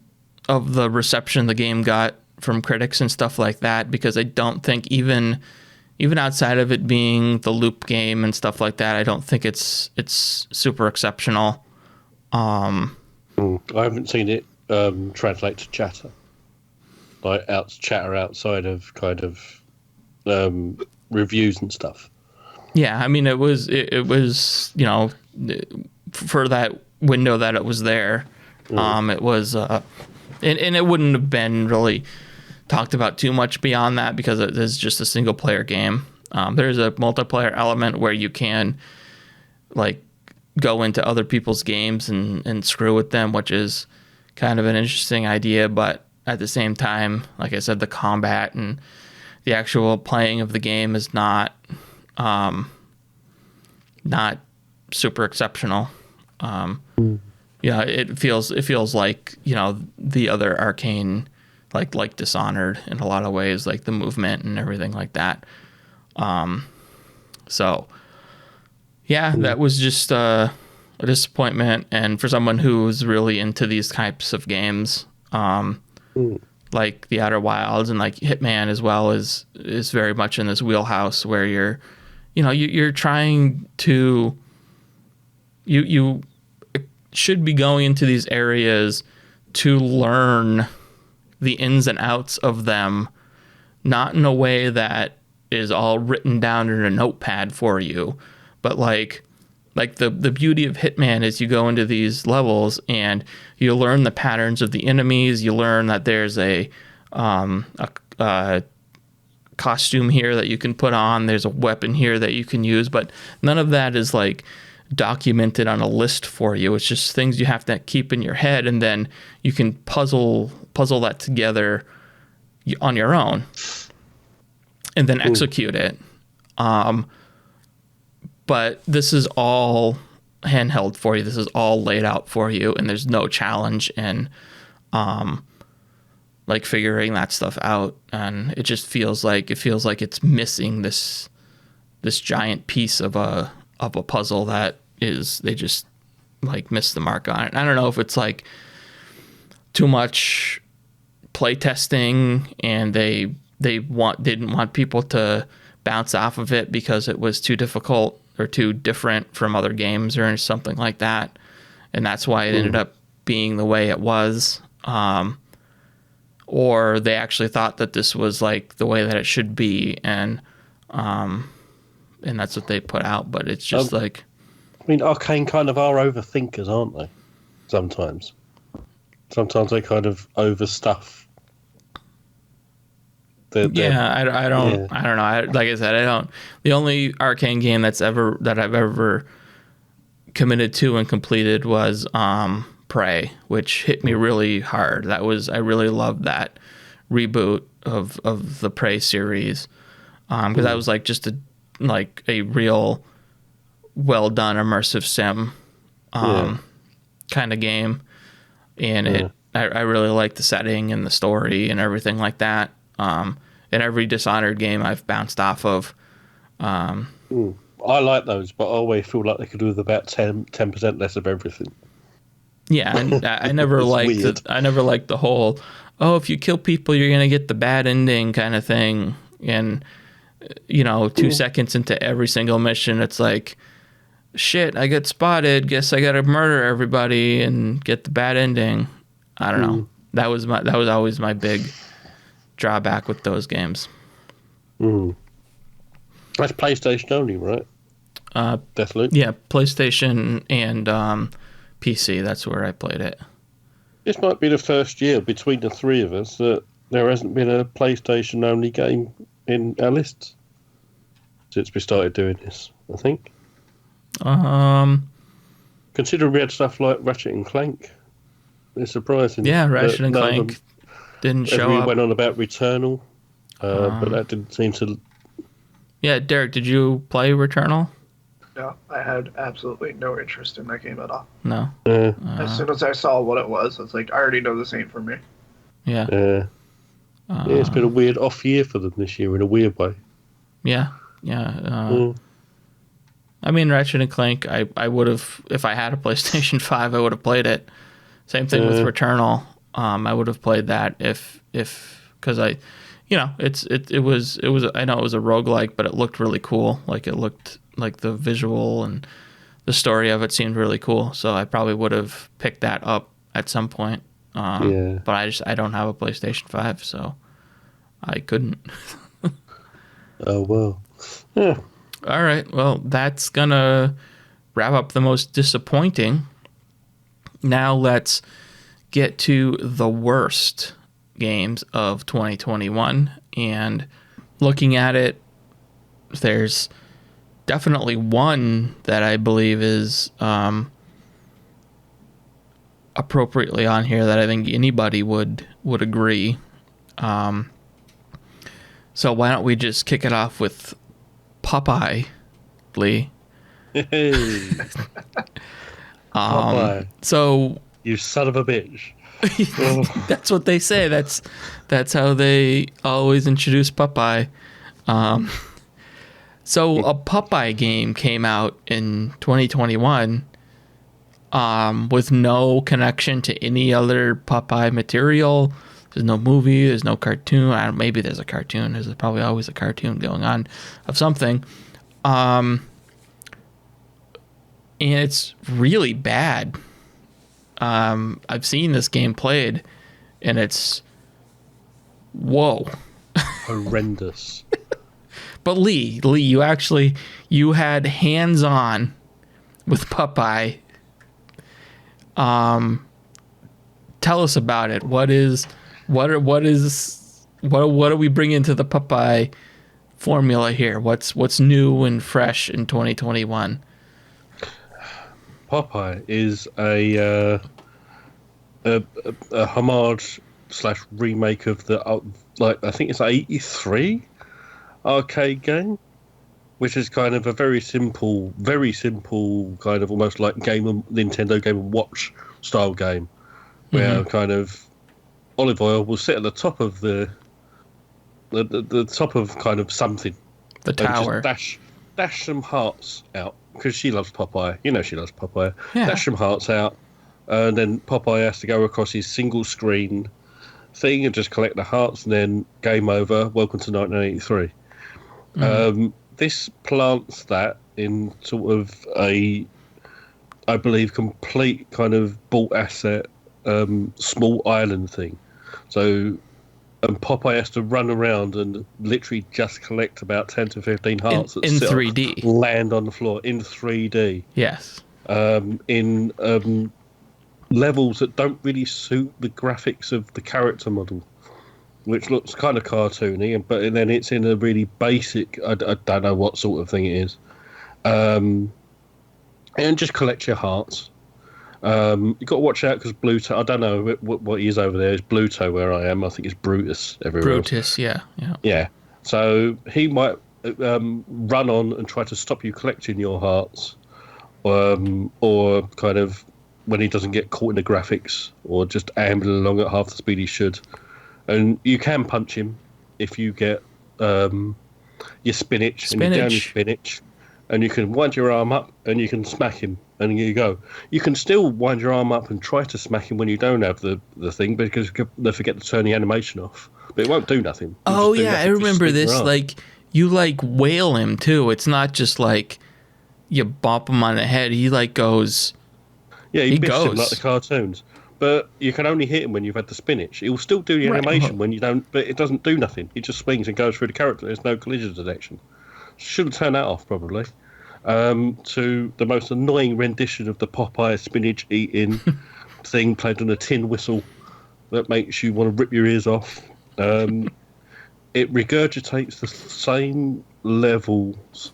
of the reception the game got from critics and stuff like that, because I don't think even outside of it being the loop game and stuff like that, I don't think it's super exceptional. I haven't seen it translate to chatter, like chatter outside of kind of reviews and stuff. Yeah, I mean, it was you know, for that window that it was there, it was and it wouldn't have been really talked about too much beyond that, because it is just a single player game. There's a multiplayer element where you can like go into other people's games and screw with them, which is kind of an interesting idea. But at the same time, like I said, the combat and the actual playing of the game is not super exceptional. Yeah, it feels like, you know, the other Arcane, like Dishonored in a lot of ways, like the movement and everything like that. So yeah, that was just a disappointment. And for someone who's really into these types of games, like the Outer Wilds and like Hitman as well, is very much in this wheelhouse where you're trying to, you should be going into these areas to learn the ins and outs of them, not in a way that is all written down in a notepad for you, but like the beauty of Hitman is you go into these levels and you learn the patterns of the enemies. You learn that there's a costume here that you can put on. There's a weapon here that you can use, but none of that is like documented on a list for you. It's just things you have to keep in your head, and then you can puzzle that together on your own and then execute it. But this is all handheld for you. This is all laid out for you, and there's no challenge in like figuring that stuff out. And it just feels like it's missing this giant piece of a puzzle that is, they just like missed the mark on it. I don't know if it's like too much play testing and they didn't want people to bounce off of it because it was too difficult or too different from other games or something like that, and that's why it ended up being the way it was, or they actually thought that this was like the way that it should be, and that's what they put out. But it's just like, I mean, Arcane kind of are overthinkers, aren't they? Sometimes they kind of overstuff. I don't know. Like I said, the only Arcane game that I've ever committed to and completed was Prey, which hit me really hard. I really loved that reboot of the Prey series, because that was like just a real well done immersive sim kind of game, and I really liked the setting and the story and everything like that. And every Dishonored game I've bounced off of. I like those, but I always feel like they could do with about 10% less of everything. Yeah, and I never liked the whole, if you kill people, you're gonna get the bad ending kind of thing. And 2 seconds into every single mission, it's like, shit, I get spotted. Guess I gotta murder everybody and get the bad ending. I don't know. That was always my big drawback with those games. That's PlayStation only, right? Deathloop? Yeah, PlayStation and PC. That's where I played it. This might be the first year between the three of us that there hasn't been a PlayStation only game in our lists since we started doing this, I think. Considering we had stuff like Ratchet and Clank, it's surprising. Yeah, Ratchet and Clank didn't show up. We went on about Returnal, but that didn't seem to. Yeah, Derek, did you play Returnal? No, I had absolutely no interest in that game at all. No. As soon as I saw what it was, it's like, I already know this ain't for me. Yeah. It's been a weird off year for them this year in a weird way. Yeah. I mean, Ratchet and Clank, I would have, if I had a PlayStation 5, I would have played it. Same thing with Returnal. I would have played that if because it was I know it was a roguelike, but it looked really cool. Like, it looked like the visual and the story of it seemed really cool. So I probably would have picked that up at some point. But I don't have a PlayStation 5, so I couldn't. Oh, well. Yeah. All right. Well, that's going to wrap up the most disappointing. Now let's get to the worst games of 2021. And looking at it, there's definitely one that I believe is appropriately on here that I think anybody would agree. So why don't we just kick it off with Popeye, Lee? Hey. Popeye. So you son of a bitch. That's what they say. That's how they always introduce Popeye. So a Popeye game came out in 2021 with no connection to any other Popeye material. There's no movie. There's no cartoon. Maybe there's a cartoon. There's probably always a cartoon going on of something. And it's really bad. I've seen this game played, and it's whoa. Horrendous. But Lee, you had hands-on with Popeye. Tell us about it. What are we bringing to the Popeye formula here? What's new and fresh in 2021? Popeye is a homage / remake of the I think it's 83 arcade game. which is kind of a very simple kind of almost like Nintendo Game & Watch style game, where kind of Olive Oil will sit at the top of the top of kind of something, The tower. Just dash some hearts out because she loves Popeye. You know she loves Popeye. Yeah. Dash some hearts out, and then Popeye has to go across his single screen thing and just collect the hearts, and then game over. Welcome to 1983. This plants that in sort of I believe, complete kind of bought asset, small island thing. So, and Popeye has to run around and literally just collect about 10 to 15 hearts in 3D. land on the floor in 3D. Yes. In levels that don't really suit the graphics of the character model, which looks kind of cartoony, but then it's in a really basic, I don't know what sort of thing it is. And just collect your hearts. You've got to watch out because Bluto, I don't know what he is over there. It's Bluto where I am. I think it's Brutus everywhere. Brutus, yeah. Yeah. So he might run on and try to stop you collecting your hearts, or kind of when he doesn't get caught in the graphics, or just ambling along at half the speed he should. And you can punch him if you get your spinach. And you're down your spinach, and you can wind your arm up and you can smack him, and you go. You can still wind your arm up and try to smack him when you don't have the thing, because they forget to turn the animation off, but it won't do nothing. Oh yeah, I remember this. Like you whale him too. It's not just like you bump him on the head. He goes. Yeah, he goes him like the cartoons. But you can only hit him when you've had the spinach. It will still do the animation when you don't, but it doesn't do nothing. It just swings and goes through the character. There's no collision detection. Should have turned that off, probably. To the most annoying rendition of the Popeye spinach eating thing played on a tin whistle that makes you want to rip your ears off. It regurgitates the same levels,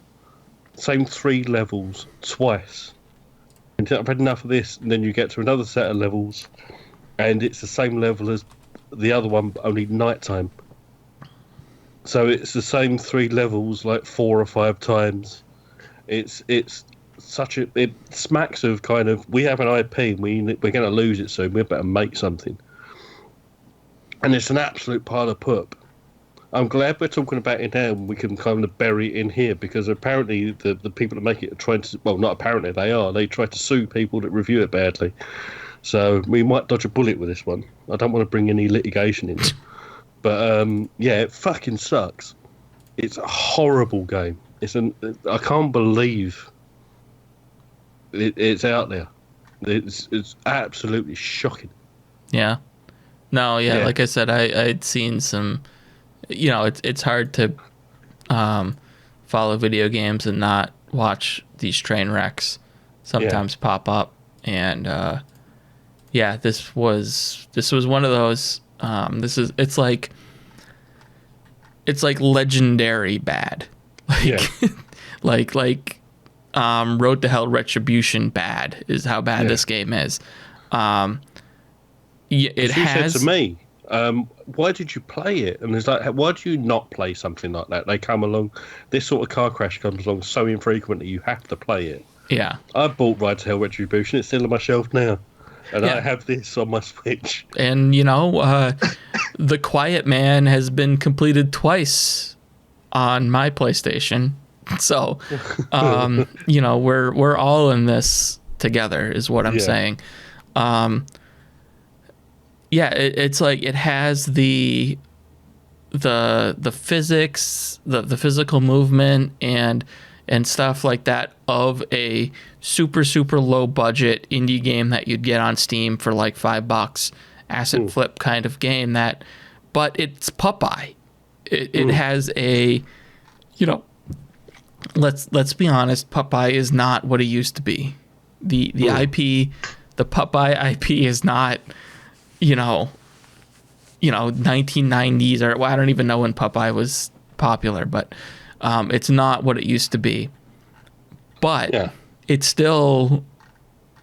same 3 levels twice. Until I've had enough of this, and then you get to another set of levels, and it's the same level as the other one, but only nighttime. So it's the same 3 levels 4 or 5 times. It's such a, it smacks of kind of, we have an IP, and we're going to lose it soon. We better make something, and it's an absolute pile of poop. I'm glad we're talking about it now, and we can kind of bury it in here, because apparently the people that make it are trying to, well, not apparently, they try to sue people that review it badly. So we might dodge a bullet with this one. I don't want to bring any litigation in. But yeah, it fucking sucks. It's a horrible game. I can't believe it's out there. It's absolutely shocking. Yeah. No, yeah. Like I said, I'd seen some. It's hard to follow video games and not watch these train wrecks sometimes pop up, and this was one of those. It's like legendary bad, like Road to Hell Retribution bad is how bad this game is. It has said to me. Why did you play it? And it's like, why do you not play something like that? They come along, this sort of car crash comes along so infrequently, you have to play it. Yeah. I bought Ride to Hell Retribution, it's still on my shelf now. And I have this on my Switch. And, The Quiet Man has been completed twice on my PlayStation. So, we're all in this together is what I'm saying. It's like it has the physics, the physical movement and stuff like that of a super low budget indie game that you'd get on Steam for $5, asset flip kind of game but it's Popeye. It has a, let's be honest, Popeye is not what it used to be. The IP, the Popeye IP is not. 1990s, or I don't even know when Popeye was popular, but it's not what it used to be. But it's still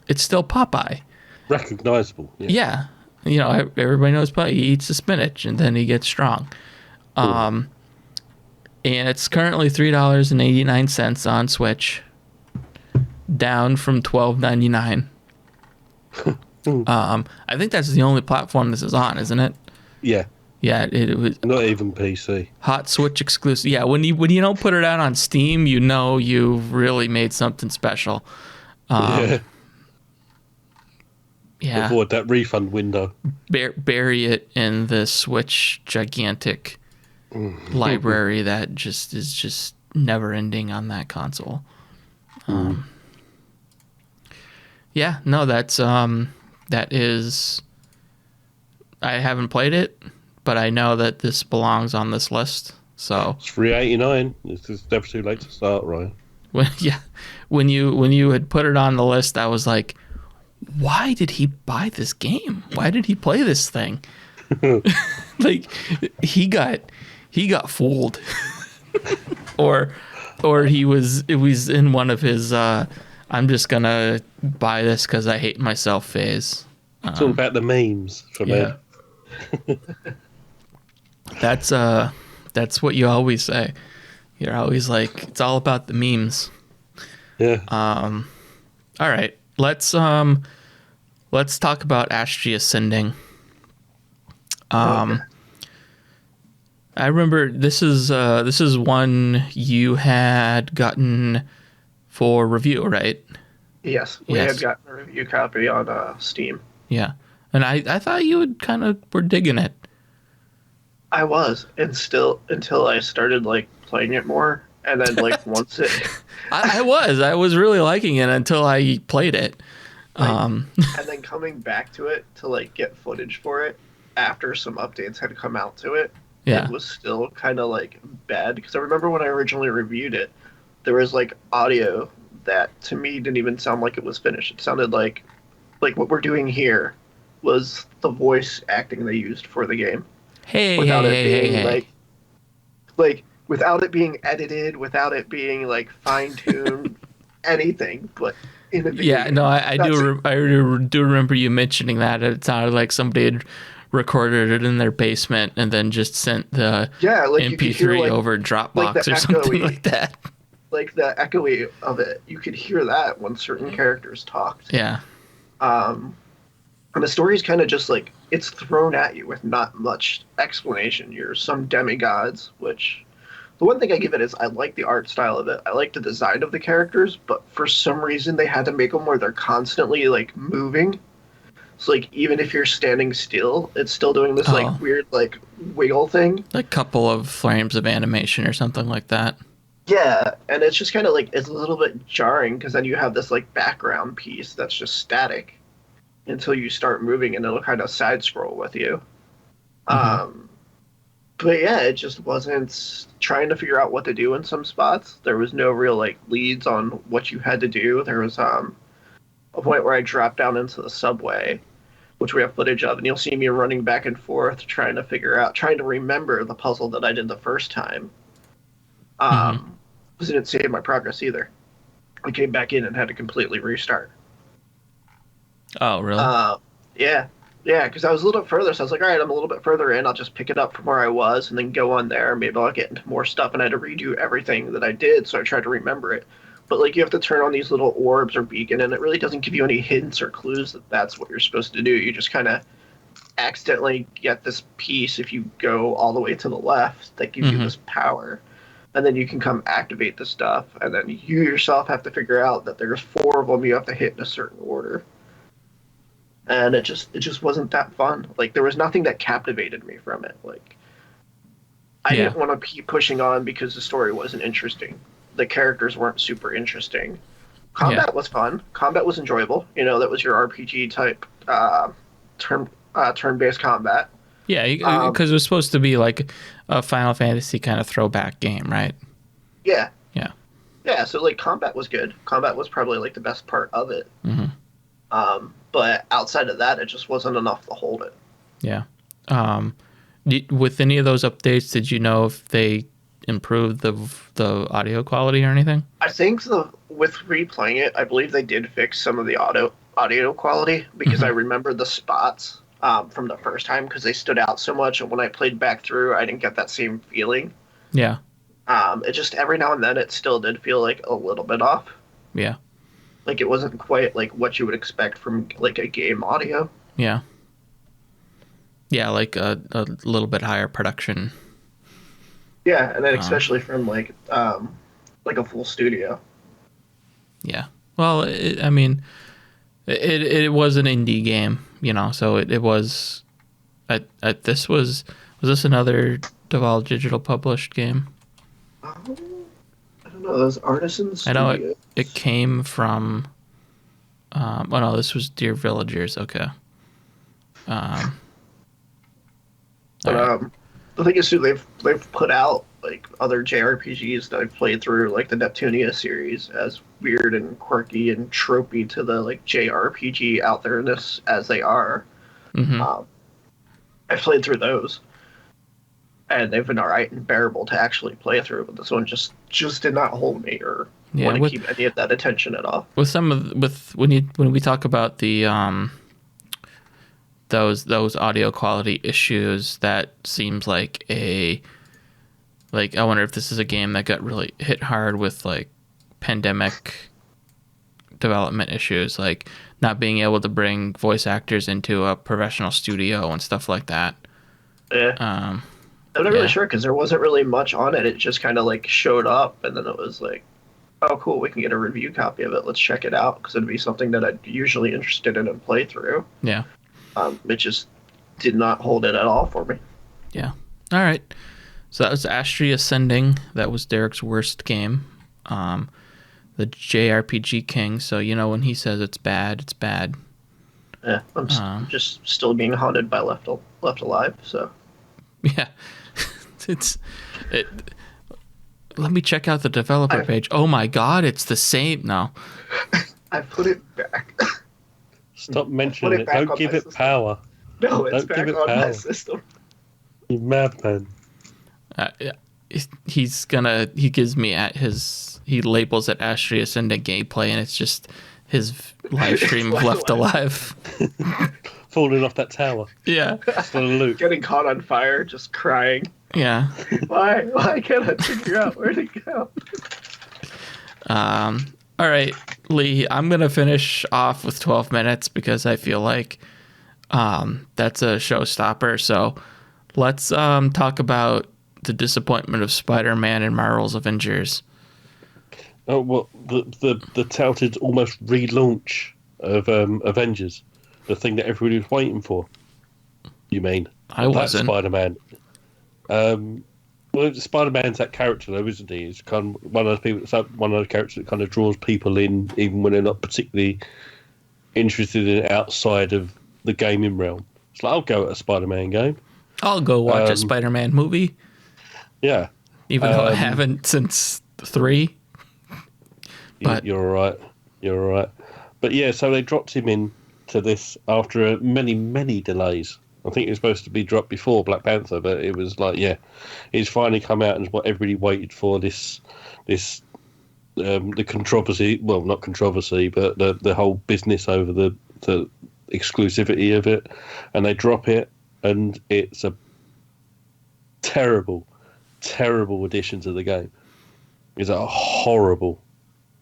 Popeye. Recognizable. Yeah. Everybody knows Popeye. He eats the spinach and then he gets strong. and it's currently $3.89 on Switch, down from $12.99. I think that's the only platform this is on, isn't it? Yeah. Yeah, it was Not even PC. hot Switch exclusive. Yeah, when you don't put it out on Steam, you know you've really made something special. Yeah. Yeah, Avoid that refund window. bury it in the Switch gigantic library that just is just never ending on that console. Yeah, no, that is. I haven't played it, but I know that this belongs on this list. So It's $3.89. It's never too late to start, Ryan. when you had put it on the list, I was like, why did he buy this game? Why did he play this thing? Like he got fooled, or it was in one of his I'm just gonna buy this because I hate myself phase. It's all about the memes for me. That's what you always say. You're always like, it's all about the memes. Yeah. All right, let's talk about Ashley Ascending. Okay. I remember this is one you had gotten for review, right? Yes, we Yes. had gotten a review copy on Steam. Yeah, and I thought you would kind of were digging it. I was, and still until I started like playing it more, and then like once it, I was really liking it until I played it. and then coming back to it to like get footage for it after some updates had come out to it, Yeah. it was still kind of like bad because I remember when I originally reviewed it, there was like audio that to me didn't even sound like it was finished. It sounded like what we're doing here was the voice acting they used for the game. Hey, Without it hey, being hey, hey. like without it being edited, without it being like fine-tuned, anything, but in a video Yeah, game. no, I That's do. it. I do remember you mentioning that. It sounded like somebody had recorded it in their basement and then just sent the Yeah, like you could hear MP3 like over Dropbox the or something echoey- like that. like the echoey of it. You could hear that when certain characters talked. Yeah, And the story's kind of just like it's thrown at you with not much explanation. You're some demigods, which the one thing I give it is I like the art style of it. I like the design of the characters, but for some reason they had to make them where they're constantly like moving. So like even if you're standing still, it's still doing this Oh. like weird like wiggle thing. a couple of frames of animation or something like that. Yeah, and it's just kind of like it's a little bit jarring because then you have this like background piece that's just static until you start moving and it'll kind of side scroll with you. But yeah, it just wasn't trying to figure out what to do in some spots. There was no real like leads on what you had to do. There was a point where I dropped down into the subway, which we have footage of, and you'll see me running back and forth trying to remember the puzzle that I did the first time. Because it didn't save my progress either. I came back in and had to completely restart. Oh, really? Yeah, because I was a little bit further, so I was like, all right, I'm a little bit further in. I'll just pick it up from where I was and then go on there. Maybe I'll get into more stuff, and I had to redo everything that I did, so I tried to remember it. But like, you have to turn on these little orbs or beacon, and it really doesn't give you any hints or clues that that's what you're supposed to do. You just kind of accidentally get this piece if you go all the way to the left that gives you this power. And then you can come activate the stuff, and then you yourself have to figure out that there's 4 of them you have to hit in a certain order. And it just wasn't that fun. Like there was nothing that captivated me from it. Like I didn't want to keep pushing on because the story wasn't interesting. The characters weren't super interesting. Combat was fun. Combat was enjoyable. You know, that was your RPG type turn-based combat. Yeah, because it was supposed to be like a Final Fantasy kind of throwback game, right? Yeah. Yeah. Yeah, so like combat was good. Combat was probably like the best part of it. But outside of that, it just wasn't enough to hold it. Yeah. With any of those updates, did you know if they improved the audio quality or anything? I think with replaying it, I believe they did fix some of the audio quality because I remember the spots from the first time because they stood out so much. And when I played back through, I didn't get that same feeling. Yeah. It just every now and then it still did feel like a little bit off. Yeah. Like it wasn't quite like what you would expect from like a game audio. Yeah. Yeah, like a little bit higher production. Yeah, and then especially from like a full studio. Yeah. Well, I mean, it was an indie game, so it was. This was this another Devolve Digital published game? I don't know. Those Artisans. I know it came from. Oh no, this was Dear Villagers. Okay. But right. the thing is, too, they've put out like other JRPGs that I've played through, like the Neptunia series, as weird and quirky and tropey to the like JRPG out there-ness as they are. Mm-hmm. I've played through those, and they've been alright and bearable to actually play through. But this one just did not hold me or want to keep any of that attention at all. With when we talk about the those audio quality issues, that seems like I wonder if this is a game that got really hit hard with like pandemic development issues, like not being able to bring voice actors into a professional studio and stuff like that. Yeah. I'm not really sure because there wasn't really much on it. It just kind of like showed up, and then it was like, oh, cool, we can get a review copy of it. Let's check it out, because it'd be something that I'd usually interested in and play through. Yeah. It just did not hold it at all for me. Yeah. All right. So that was Astria Ascending. That was Derek's worst game. The JRPG King. So when he says it's bad, it's bad. Yeah, I'm just still being haunted by Left Alive. So. Yeah. Let me check out the developer page. Oh my God, it's the same. No. I put it back. Stop mentioning it. Don't give it power. No, it's back on my system. You madman. He labels it Astria Ascending gameplay, and it's just his live stream of Left Alive. Falling off that tower. Yeah. Getting caught on fire, just crying. Yeah. Why can't I figure out where to go? All right, Lee, I'm going to finish off with 12 minutes because I feel like that's a showstopper. So let's talk about the disappointment of Spider-Man and Marvel's Avengers. Oh, well, the touted almost relaunch of Avengers, the thing that everybody was waiting for. You mean? I wasn't. Spider-Man. Well, Spider-Man's that character, though, isn't he? He's kind of one of those characters that kind of draws people in, even when they're not particularly interested in it outside of the gaming realm. It's like, I'll go at a Spider-Man game. I'll go watch a Spider-Man movie. Yeah. Even though I haven't since 3. But You're all right. But yeah, so they dropped him into this after many, many delays. I think it was supposed to be dropped before Black Panther, but it was like, yeah, it's finally come out, and what everybody waited for, the controversy, well, not controversy, but the whole business over the exclusivity of it, and they drop it, and it's a terrible, terrible addition to the game. It's a horrible.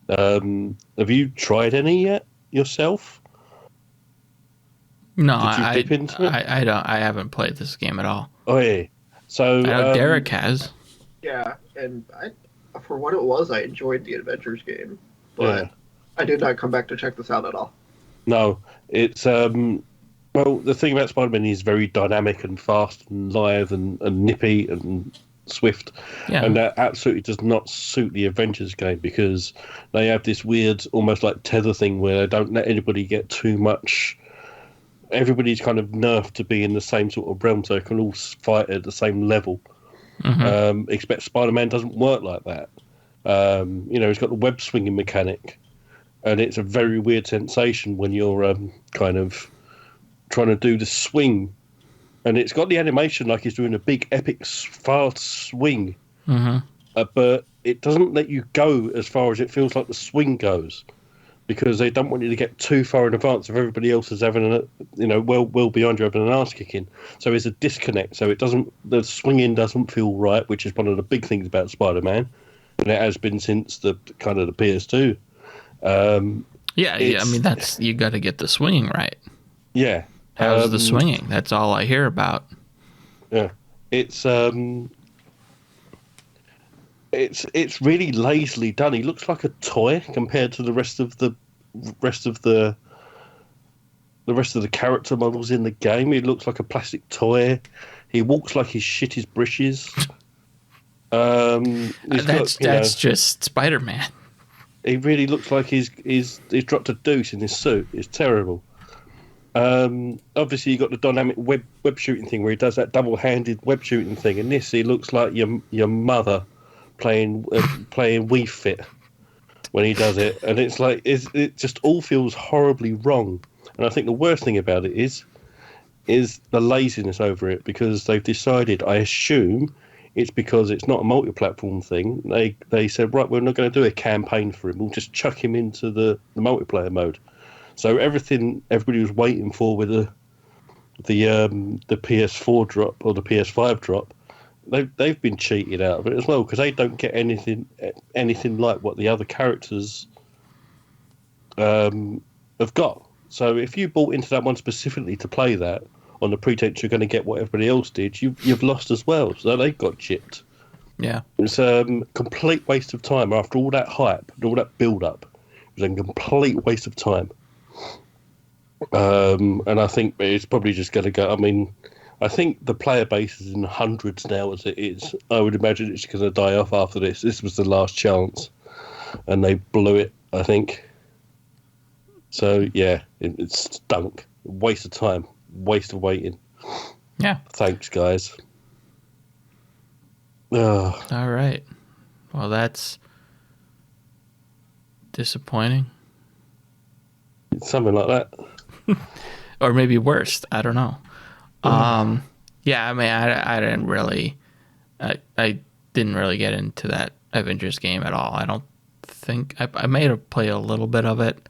Have you tried any yet yourself? no, Did you dip into it? I don't. I haven't played this game at all. Oh yeah. So I know Derek has. Yeah, and for what it was, I enjoyed the Avengers game, but Yeah. I did not come back to check this out at all. No, it's well, the thing about Spider-Man is very dynamic and fast and lithe and nippy and swift, Yeah. and that absolutely does not suit the Avengers game, because they have this weird, almost like tether thing where they don't let anybody get too much. Everybody's kind of nerfed to be in the same sort of realm, so they can all fight at the same level. Mm-hmm. Except Spider-Man doesn't work like that. He's got the web swinging mechanic, and it's a very weird sensation when you're kind of trying to do the swing, and it's got the animation like he's doing a big epic fast swing, Mm-hmm. but it doesn't let you go as far as it feels like the swing goes. because they don't want you to get too far in advance if everybody else is having well behind you having an ass kicking. So there's a disconnect. So the swinging doesn't feel right, which is one of the big things about Spider-Man, and it has been since the kind of the PS2. Yeah, I mean you got to get the swinging right. Yeah. How's the swinging? That's all I hear about. Yeah, it's really lazily done. He looks like a toy compared to the rest of the character models in the game. He looks like a plastic toy. He walks like he's shit his britches. That's just Spider-Man. He really looks like he's dropped a deuce in his suit. It's terrible. Obviously, you got the dynamic web shooting thing where he does that double-handed web shooting thing, and this he looks like your mother playing Wii Fit when he does it, and it's like it just all feels horribly wrong. And I think the worst thing about it is the laziness over it, because they've decided, I assume, it's because it's not a multi-platform thing. They said, right, we're not going to do a campaign for him. We'll just chuck him into the multiplayer mode. So everybody was waiting for with the PS4 drop or the PS5 drop, they've been cheated out of it as well, because they don't get anything like what the other characters have got. So if you bought into that one specifically to play that on the pretense you're going to get what everybody else did, you've lost as well. So they've got chipped. Yeah, it's a complete waste of time after all that hype and all that build up. It was a complete waste of time. And I think it's probably just going to go. I mean, I think the player base is in the hundreds now as it is. I would imagine it's going to die off after this. This was the last chance, and they blew it, I think. So, yeah, it stunk. Waste of time. Waste of waiting. Yeah. Thanks, guys. All right. Well, that's disappointing. Something like that. Or maybe worse. I don't know. Yeah, I mean, I didn't really... I didn't really get into that Avengers game at all. I don't think... I may have played a little bit of it.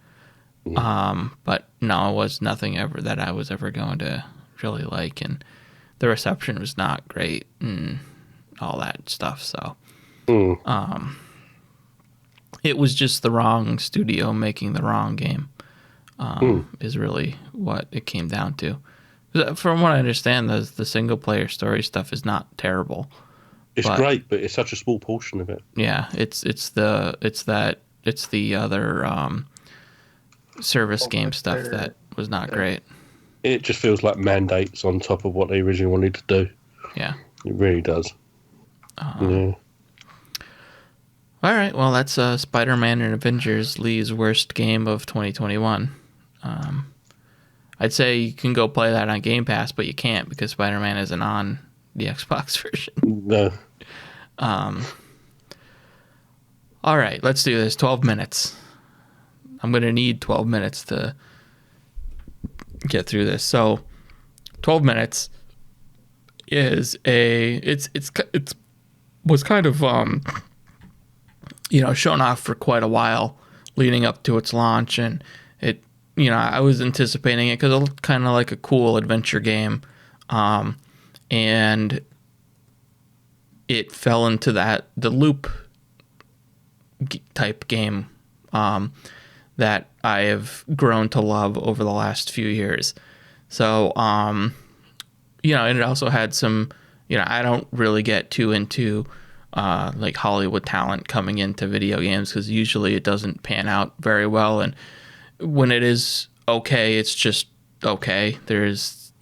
But no, it was nothing ever that I was ever going to really like. And the reception was not great and all that stuff. So it was just the wrong studio making the wrong game. Is really what it came down to. From what I understand, the single player story stuff is not terrible. It's great, but it's such a small portion of it. Yeah, it's the other service game stuff that was not great. It just feels like mandates on top of what they originally wanted to do. Yeah, it really does. Yeah. All right, well, that's Spider-Man and Avengers Lee's worst game of 2021. I'd say you can go play that on Game Pass, but you can't because Spider-Man isn't on the Xbox version. No. All right, let's do this. 12 minutes. I'm going to need 12 minutes to get through this. So 12 minutes is it was kind of shown off for quite a while leading up to its launch, and it I was anticipating it because it looked kind of like a cool adventure game, and it fell into the loop type game that I have grown to love over the last few years. So and it also had some I don't really get too into like Hollywood talent coming into video games because usually it doesn't pan out very well, and when it is okay, it's just okay.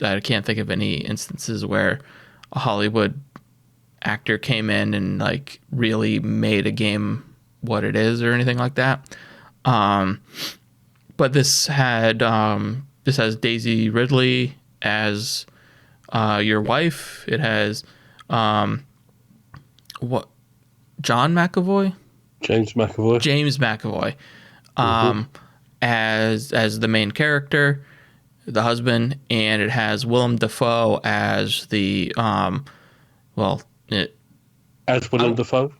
I can't think of any instances where a Hollywood actor came in and like really made a game what it is or anything like that. But this has Daisy Ridley as your wife. It has John McAvoy? James McAvoy. As the main character, the husband, and it has Willem Dafoe as the As Willem Dafoe?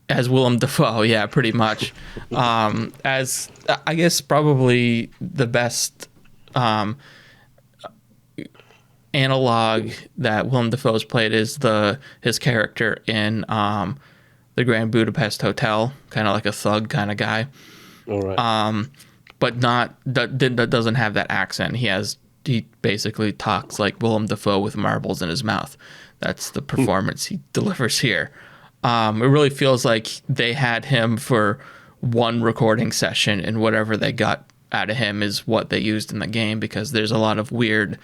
As Willem Dafoe, yeah, pretty much. As I guess probably the best analog that Willem Dafoe's played is his character in the Grand Budapest Hotel, kind of like a thug kind of guy. All right. But that doesn't have that accent. He basically talks like Willem Dafoe with marbles in his mouth. That's the performance he delivers here. It really feels like they had him for one recording session, and whatever they got out of him is what they used in the game, because there's a lot of weird.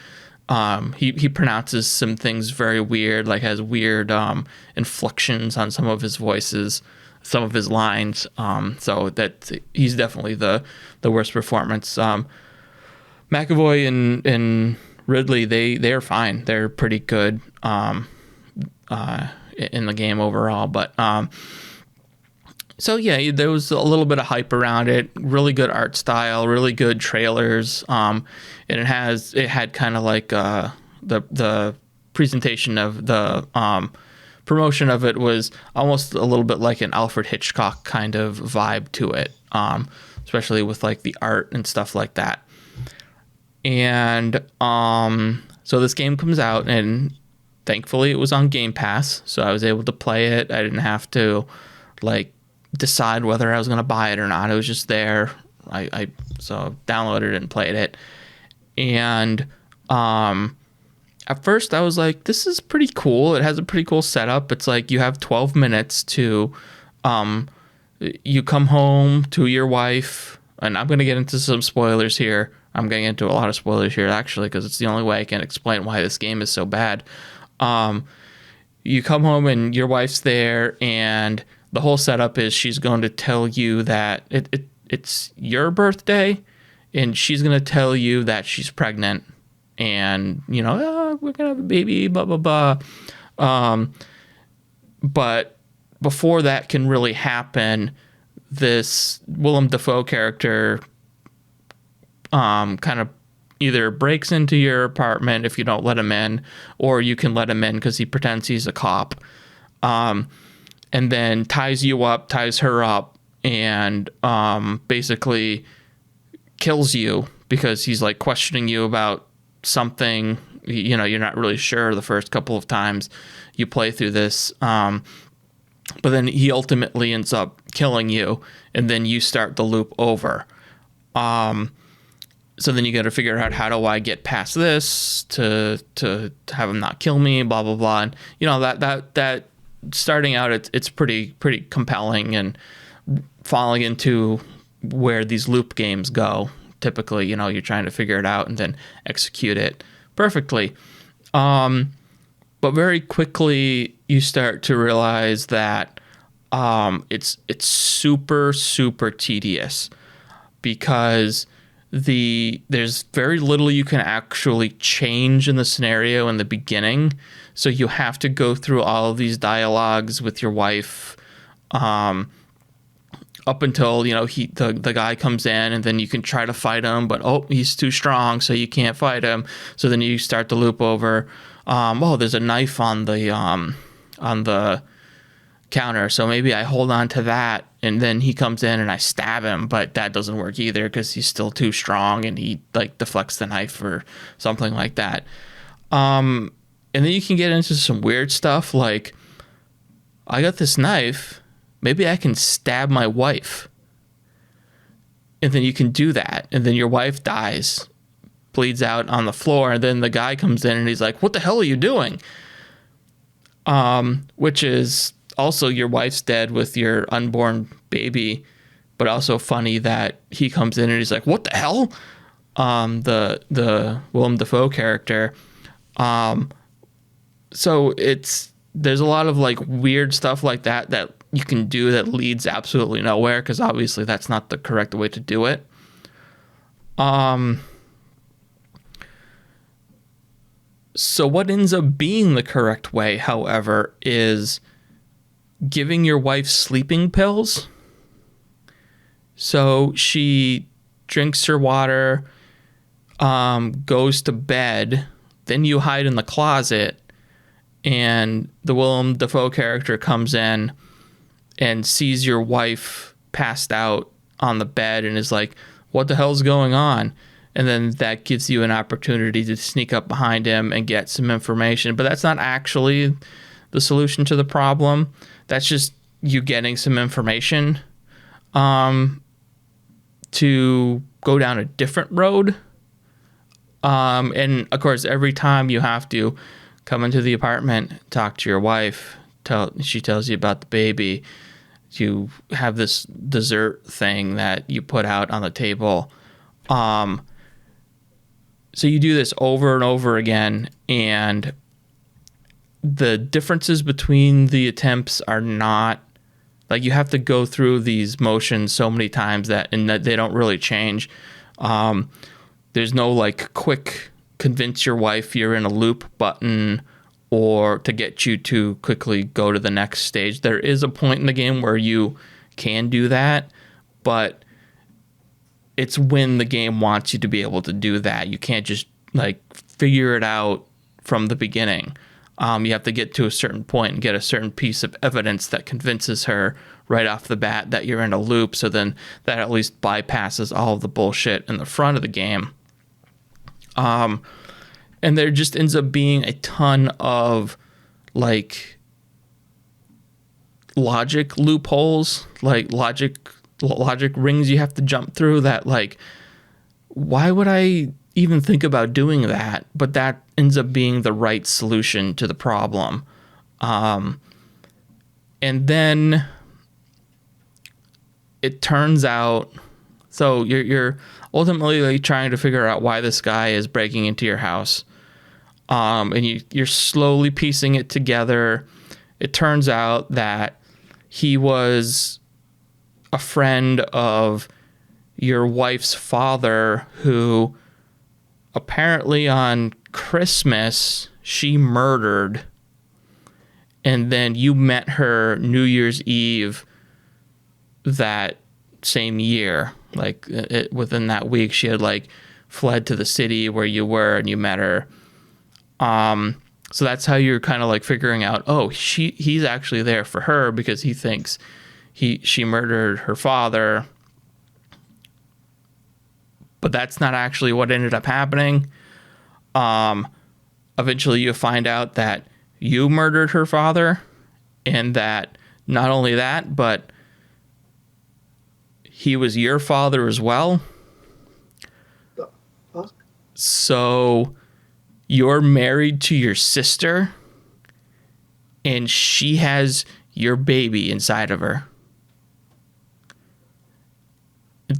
He pronounces some things very weird, like has weird inflections on some of his voices, some of his lines. So that he's definitely the worst performance. McAvoy and Ridley, they are fine. They're pretty good in the game overall. But so yeah, there was a little bit of hype around it. Really good art style, really good trailers. And it had kind of like the presentation of the promotion of it was almost a little bit like an Alfred Hitchcock kind of vibe to it, especially with like the art and stuff like that. And so this game comes out, and thankfully it was on Game Pass, so I was able to play it. I didn't have to like decide whether I was going to buy it or not. It was just there. I downloaded it and played it. And at first I was like, this is pretty cool. It has a pretty cool setup. It's like you have 12 minutes to you come home to your wife, and I'm going to get into some spoilers here. I'm getting into a lot of spoilers here, actually, because it's the only way I can explain why this game is so bad. You come home and your wife's there, and the whole setup is she's going to tell you that it's your birthday, and she's going to tell you that she's pregnant, and, you know, oh, we're going to have a baby, blah, blah, blah. But before that can really happen, this Willem Dafoe character kind of either breaks into your apartment if you don't let him in, or you can let him in because he pretends he's a cop, and then ties you up, ties her up, and basically kills you because he's like questioning you about something. You know, you're not really sure the first couple of times you play through this, but then he ultimately ends up killing you, and then you start the loop over. So then you got to figure out, how do I get past this to have him not kill me, blah, blah, blah. And, you know, that starting out, it's pretty compelling and falling into where these loop games go. Typically, you know, you're trying to figure it out and then execute it perfectly. But very quickly you start to realize that it's super, super tedious, because there's very little you can actually change in the scenario in the beginning. So you have to go through all of these dialogues with your wife up until, you know, the guy comes in, and then you can try to fight him, but he's too strong, so you can't fight him. So then you start the loop over. There's a knife on the counter, so maybe I hold on to that, and then he comes in and I stab him, but that doesn't work either because he's still too strong, and he like deflects the knife or something like that. And then you can get into some weird stuff like, I got this knife, maybe I can stab my wife, and then you can do that, and then your wife dies, bleeds out on the floor, and then the guy comes in and he's like, what the hell are you doing? Which is also, your wife's dead with your unborn baby, but also funny that he comes in and he's like, what the hell? The Willem Dafoe character. So there's a lot of like weird stuff like that you can do that leads absolutely nowhere, because obviously that's not the correct way to do it. So what ends up being the correct way, however, is giving your wife sleeping pills. So she drinks her water, goes to bed, then you hide in the closet, and the Willem Dafoe character comes in and sees your wife passed out on the bed and is like, what the hell's going on? And then that gives you an opportunity to sneak up behind him and get some information. But that's not actually the solution to the problem. That's just you getting some information to go down a different road. And, of course, every time you have to come into the apartment, talk to your wife, she tells you about the baby, you have this dessert thing that you put out on the table. So you do this over and over again, and the differences between the attempts are not, like, you have to go through these motions so many times that they don't really change. There's no, like, quick convince your wife you're in a loop button or to get you to quickly go to the next stage. There is a point in the game where you can do that, but it's when the game wants you to be able to do that. You can't just, like, figure it out from the beginning. You have to get to a certain point and get a certain piece of evidence that convinces her right off the bat that you're in a loop, so then that at least bypasses all of the bullshit in the front of the game. And there just ends up being a ton of, like, logic loopholes, like logic rings you have to jump through that, like, why would I even think about doing that? But that ends up being the right solution to the problem. And then it turns out, so you're ultimately, like, trying to figure out why this guy is breaking into your house. And you're slowly piecing it together. It turns out that he was a friend of your wife's father, who apparently on Christmas she murdered, and then you met her New Year's Eve that same year. Like, within that week, she had, like, fled to the city where you were, and you met her. So that's how you're kind of, like, figuring out, oh, he's actually there for her because he thinks she murdered her father. But that's not actually what ended up happening. Eventually you find out that you murdered her father, and that not only that, but he was your father as well. The fuck? So you're married to your sister, and she has your baby inside of her.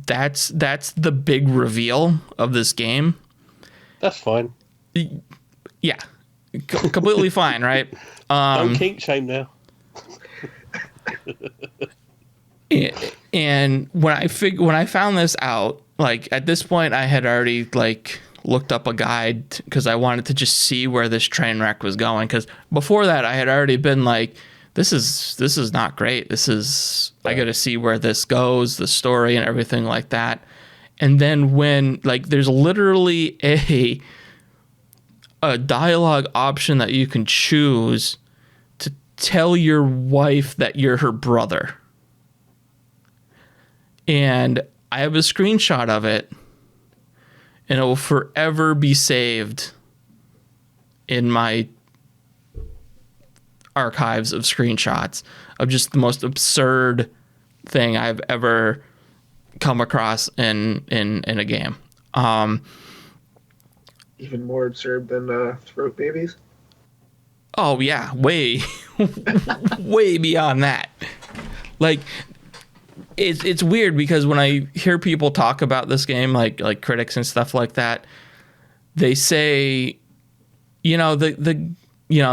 That's the big reveal of this game. That's fine. Yeah, completely fine, right? Don't kink shame now. And when I found this out, like, at this point I had already, like, looked up a guide because I wanted to just see where this train wreck was going. Because before that I had already been like, this is not great. I got to see where this goes, the story and everything like that. And then when, like, there's literally a dialogue option that you can choose to tell your wife that you're her brother. And I have a screenshot of it, and it will forever be saved in my archives of screenshots of just the most absurd thing I've ever come across in a game. Even more absurd than throat babies? Oh, yeah. Way, way beyond that. Like, it's weird because when I hear people talk about this game, like critics and stuff like that, they say, you know,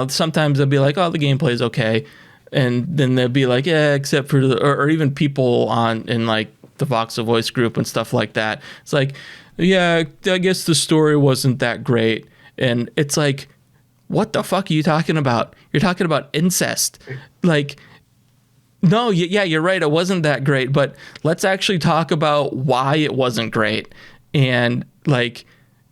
sometimes they'll be like, oh, the gameplay is okay. And then they'll be like, yeah, except for or even people in like the Voxel voice group and stuff like that. It's like, yeah, I guess the story wasn't that great. And it's like, what the fuck are you talking about? You're talking about incest. Like, no, yeah, you're right. It wasn't that great, but let's actually talk about why it wasn't great and, like,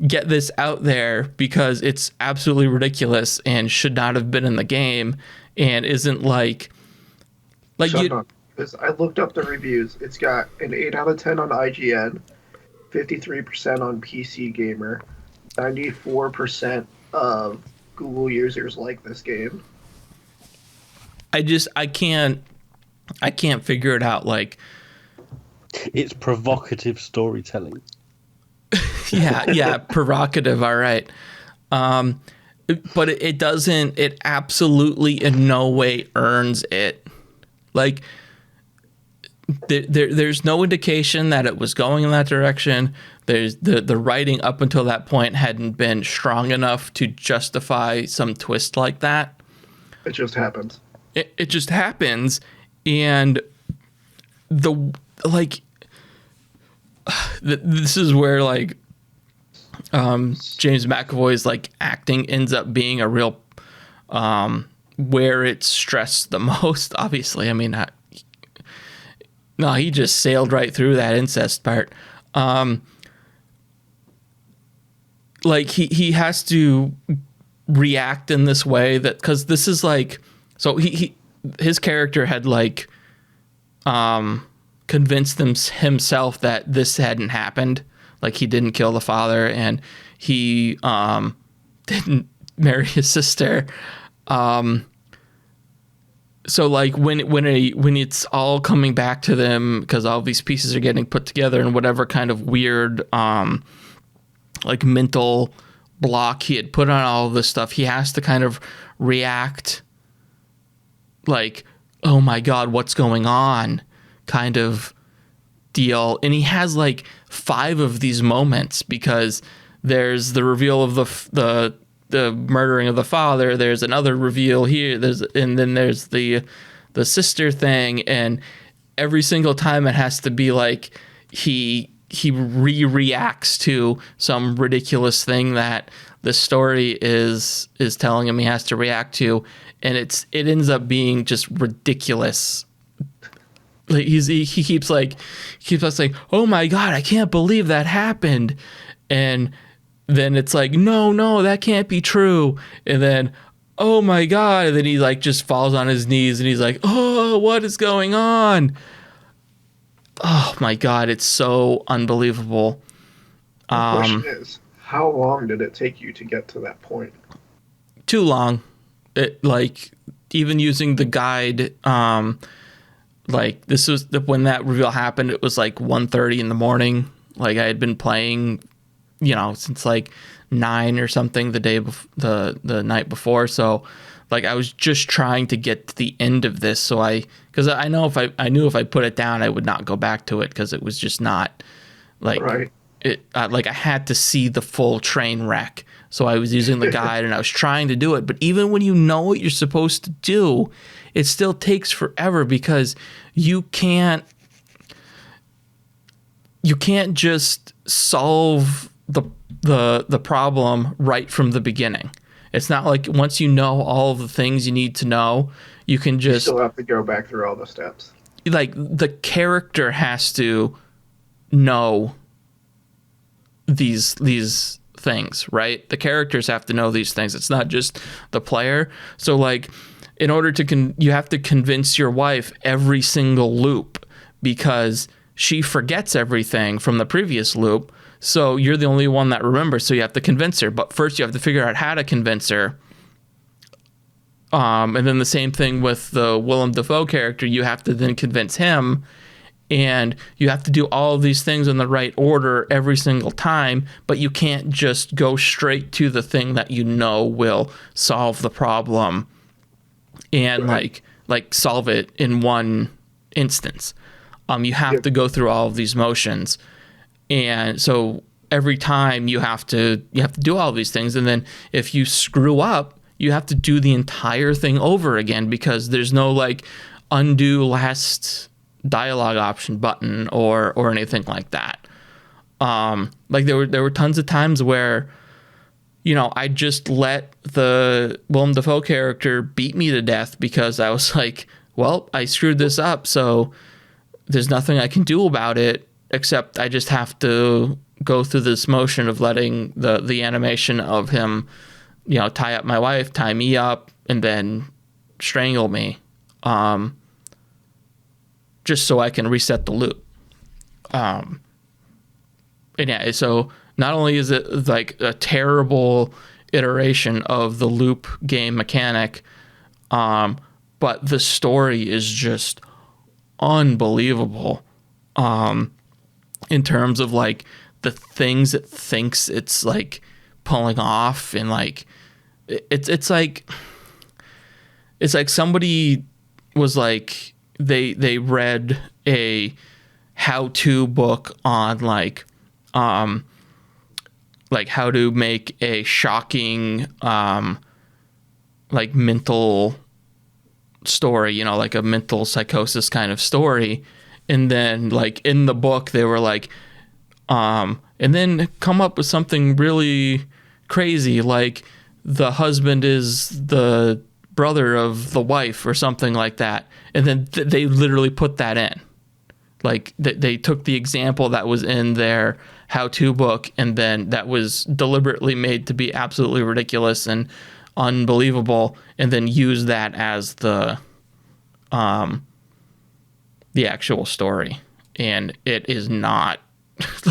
get this out there because it's absolutely ridiculous and should not have been in the game and isn't like you. Because I looked up the reviews. It's got an 8 out of 10 on IGN, 53% on PC Gamer, 94% of Google users like this game. I can't figure it out. Like, It's provocative storytelling. yeah, provocative. All right. But it doesn't, it absolutely in no way earns it. Like, there's no indication that it was going in that direction. There's the writing up until that point hadn't been strong enough to justify some twist like that. It just happens. It just happens. And this is where like James McAvoy's like acting ends up being a real where it's stressed the most. Obviously, I mean, no, he just sailed right through that incest part. Like he has to react in this way that, because this is like, so his character had like convinced himself that this hadn't happened. Like, he didn't kill the father, and he didn't marry his sister. So like when it's all coming back to them, because all these pieces are getting put together in whatever kind of weird like mental block he had put on all of this stuff, he has to kind of react like, oh my God, what's going on kind of deal. And he has like 5 of these moments, because there's the reveal of the murdering of the father, there's another reveal here, and then there's the sister thing, and every single time it has to be like he reacts to some ridiculous thing that the story is telling him he has to react to, and it ends up being just ridiculous. Like he keeps saying, oh my God, I can't believe that happened, and then it's like, no, that can't be true. And then, oh my God. And then he like just falls on his knees and he's like, oh, what is going on? Oh my God. It's so unbelievable. The question is, how long did it take you to get to that point? Too long. It, like, even using the guide, like, this was when that reveal happened, it was like 1:30 in the morning. Like, I had been playing, since like 9 or something the night before. So like, I was just trying to get to the end of this. So because I knew if I put it down, I would not go back to it, because it was just not like right. Like, I had to see the full train wreck. So I was using the guide and I was trying to do it. But even when you know what you're supposed to do, it still takes forever, because you can't just solve the problem right from the beginning. It's not like once you know all of the things you need to know, you can just... You still have to go back through all the steps. Like, the character has to know these things, right? The characters have to know these things. It's not just the player. So, like, in order to... you have to convince your wife every single loop, because she forgets everything from the previous loop. So you're the only one that remembers, so you have to convince her. But first you have to figure out how to convince her. And then the same thing with the Willem Dafoe character. You have to then convince him, and you have to do all of these things in the right order every single time, but you can't just go straight to the thing that you know will solve the problem and right. like solve it in one instance. You have to go through all of these motions. And so every time you have to do all these things, and then if you screw up, you have to do the entire thing over again, because there's no like undo last dialogue option button or anything like that. Like there were tons of times where, I just let the Willem Dafoe character beat me to death, because I was like, well, I screwed this up, so there's nothing I can do about it, except I just have to go through this motion of letting the animation of him, tie up my wife, tie me up, and then strangle me. just so I can reset the loop. And yeah, so not only is it like a terrible iteration of the loop game mechanic, but the story is just unbelievable. In terms of like the things it thinks it's like pulling off, and like it's like somebody was like they read a how-to book on like how to make a shocking like mental story, you know, like a mental psychosis kind of story. And then like in the book they were like and then come up with something really crazy, like the husband is the brother of the wife or something like that. And then they literally put that in. Like they took the example that was in their how-to book, and then that was deliberately made to be absolutely ridiculous and unbelievable, and then used that as the actual story. And it is not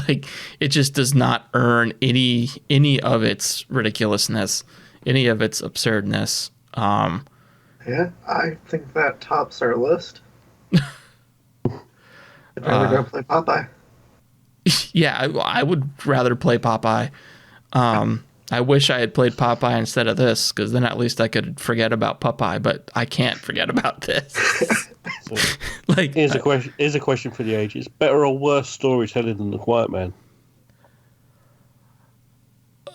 like, it just does not earn any of its ridiculousness, any of its absurdness. Yeah, I think that tops our list. I'd rather go play Popeye. Yeah, I would rather play Popeye. I wish I had played Popeye instead of this, because then at least I could forget about Popeye, but I can't forget about this. So, Like, here's a question for the ages: better or worse storytelling than The Quiet Man?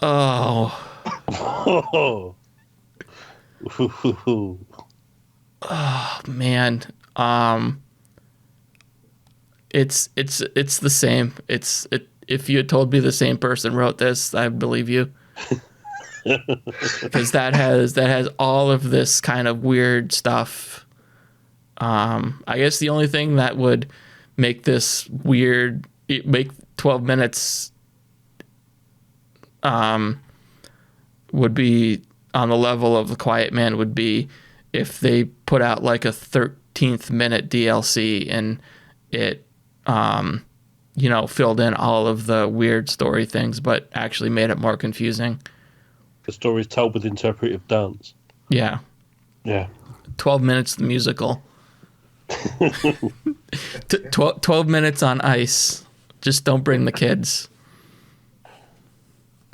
oh man, it's the same. If you had told me the same person wrote this, I believe you. Because that has all of this kind of weird stuff. I guess the only thing that would make this weird, make 12 minutes would be on the level of The Quiet Man, would be if they put out like a 13th minute DLC and it filled in all of the weird story things, but actually made it more confusing. The story's told with interpretive dance. Yeah. 12 minutes the musical. 12 minutes on ice. Just don't bring the kids.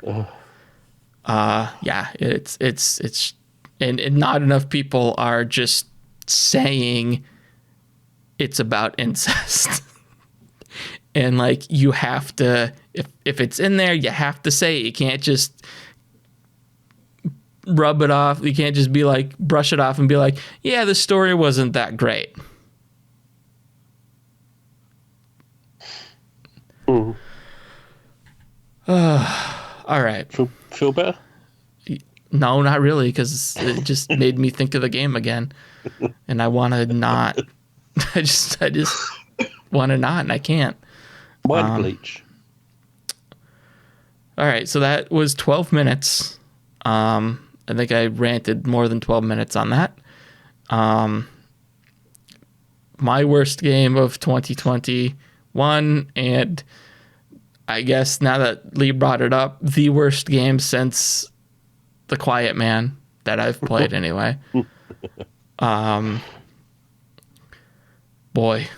Yeah, it's and not enough people are just saying it's about incest. And like, you have to, if it's in there, you have to say it. You can't just rub it off. You can't just be like, brush it off and be like, yeah, the story wasn't that great. Mm. All right. Feel better? No, not really, because it just made me think of the game again, and I want to not. I just want to not, and I can't. Mind bleach. All right, so that was 12 minutes. I think I ranted more than 12 minutes on that. My worst game of 2021, and I guess now that Lee brought it up, the worst game since The Quiet Man that I've played anyway. Boy,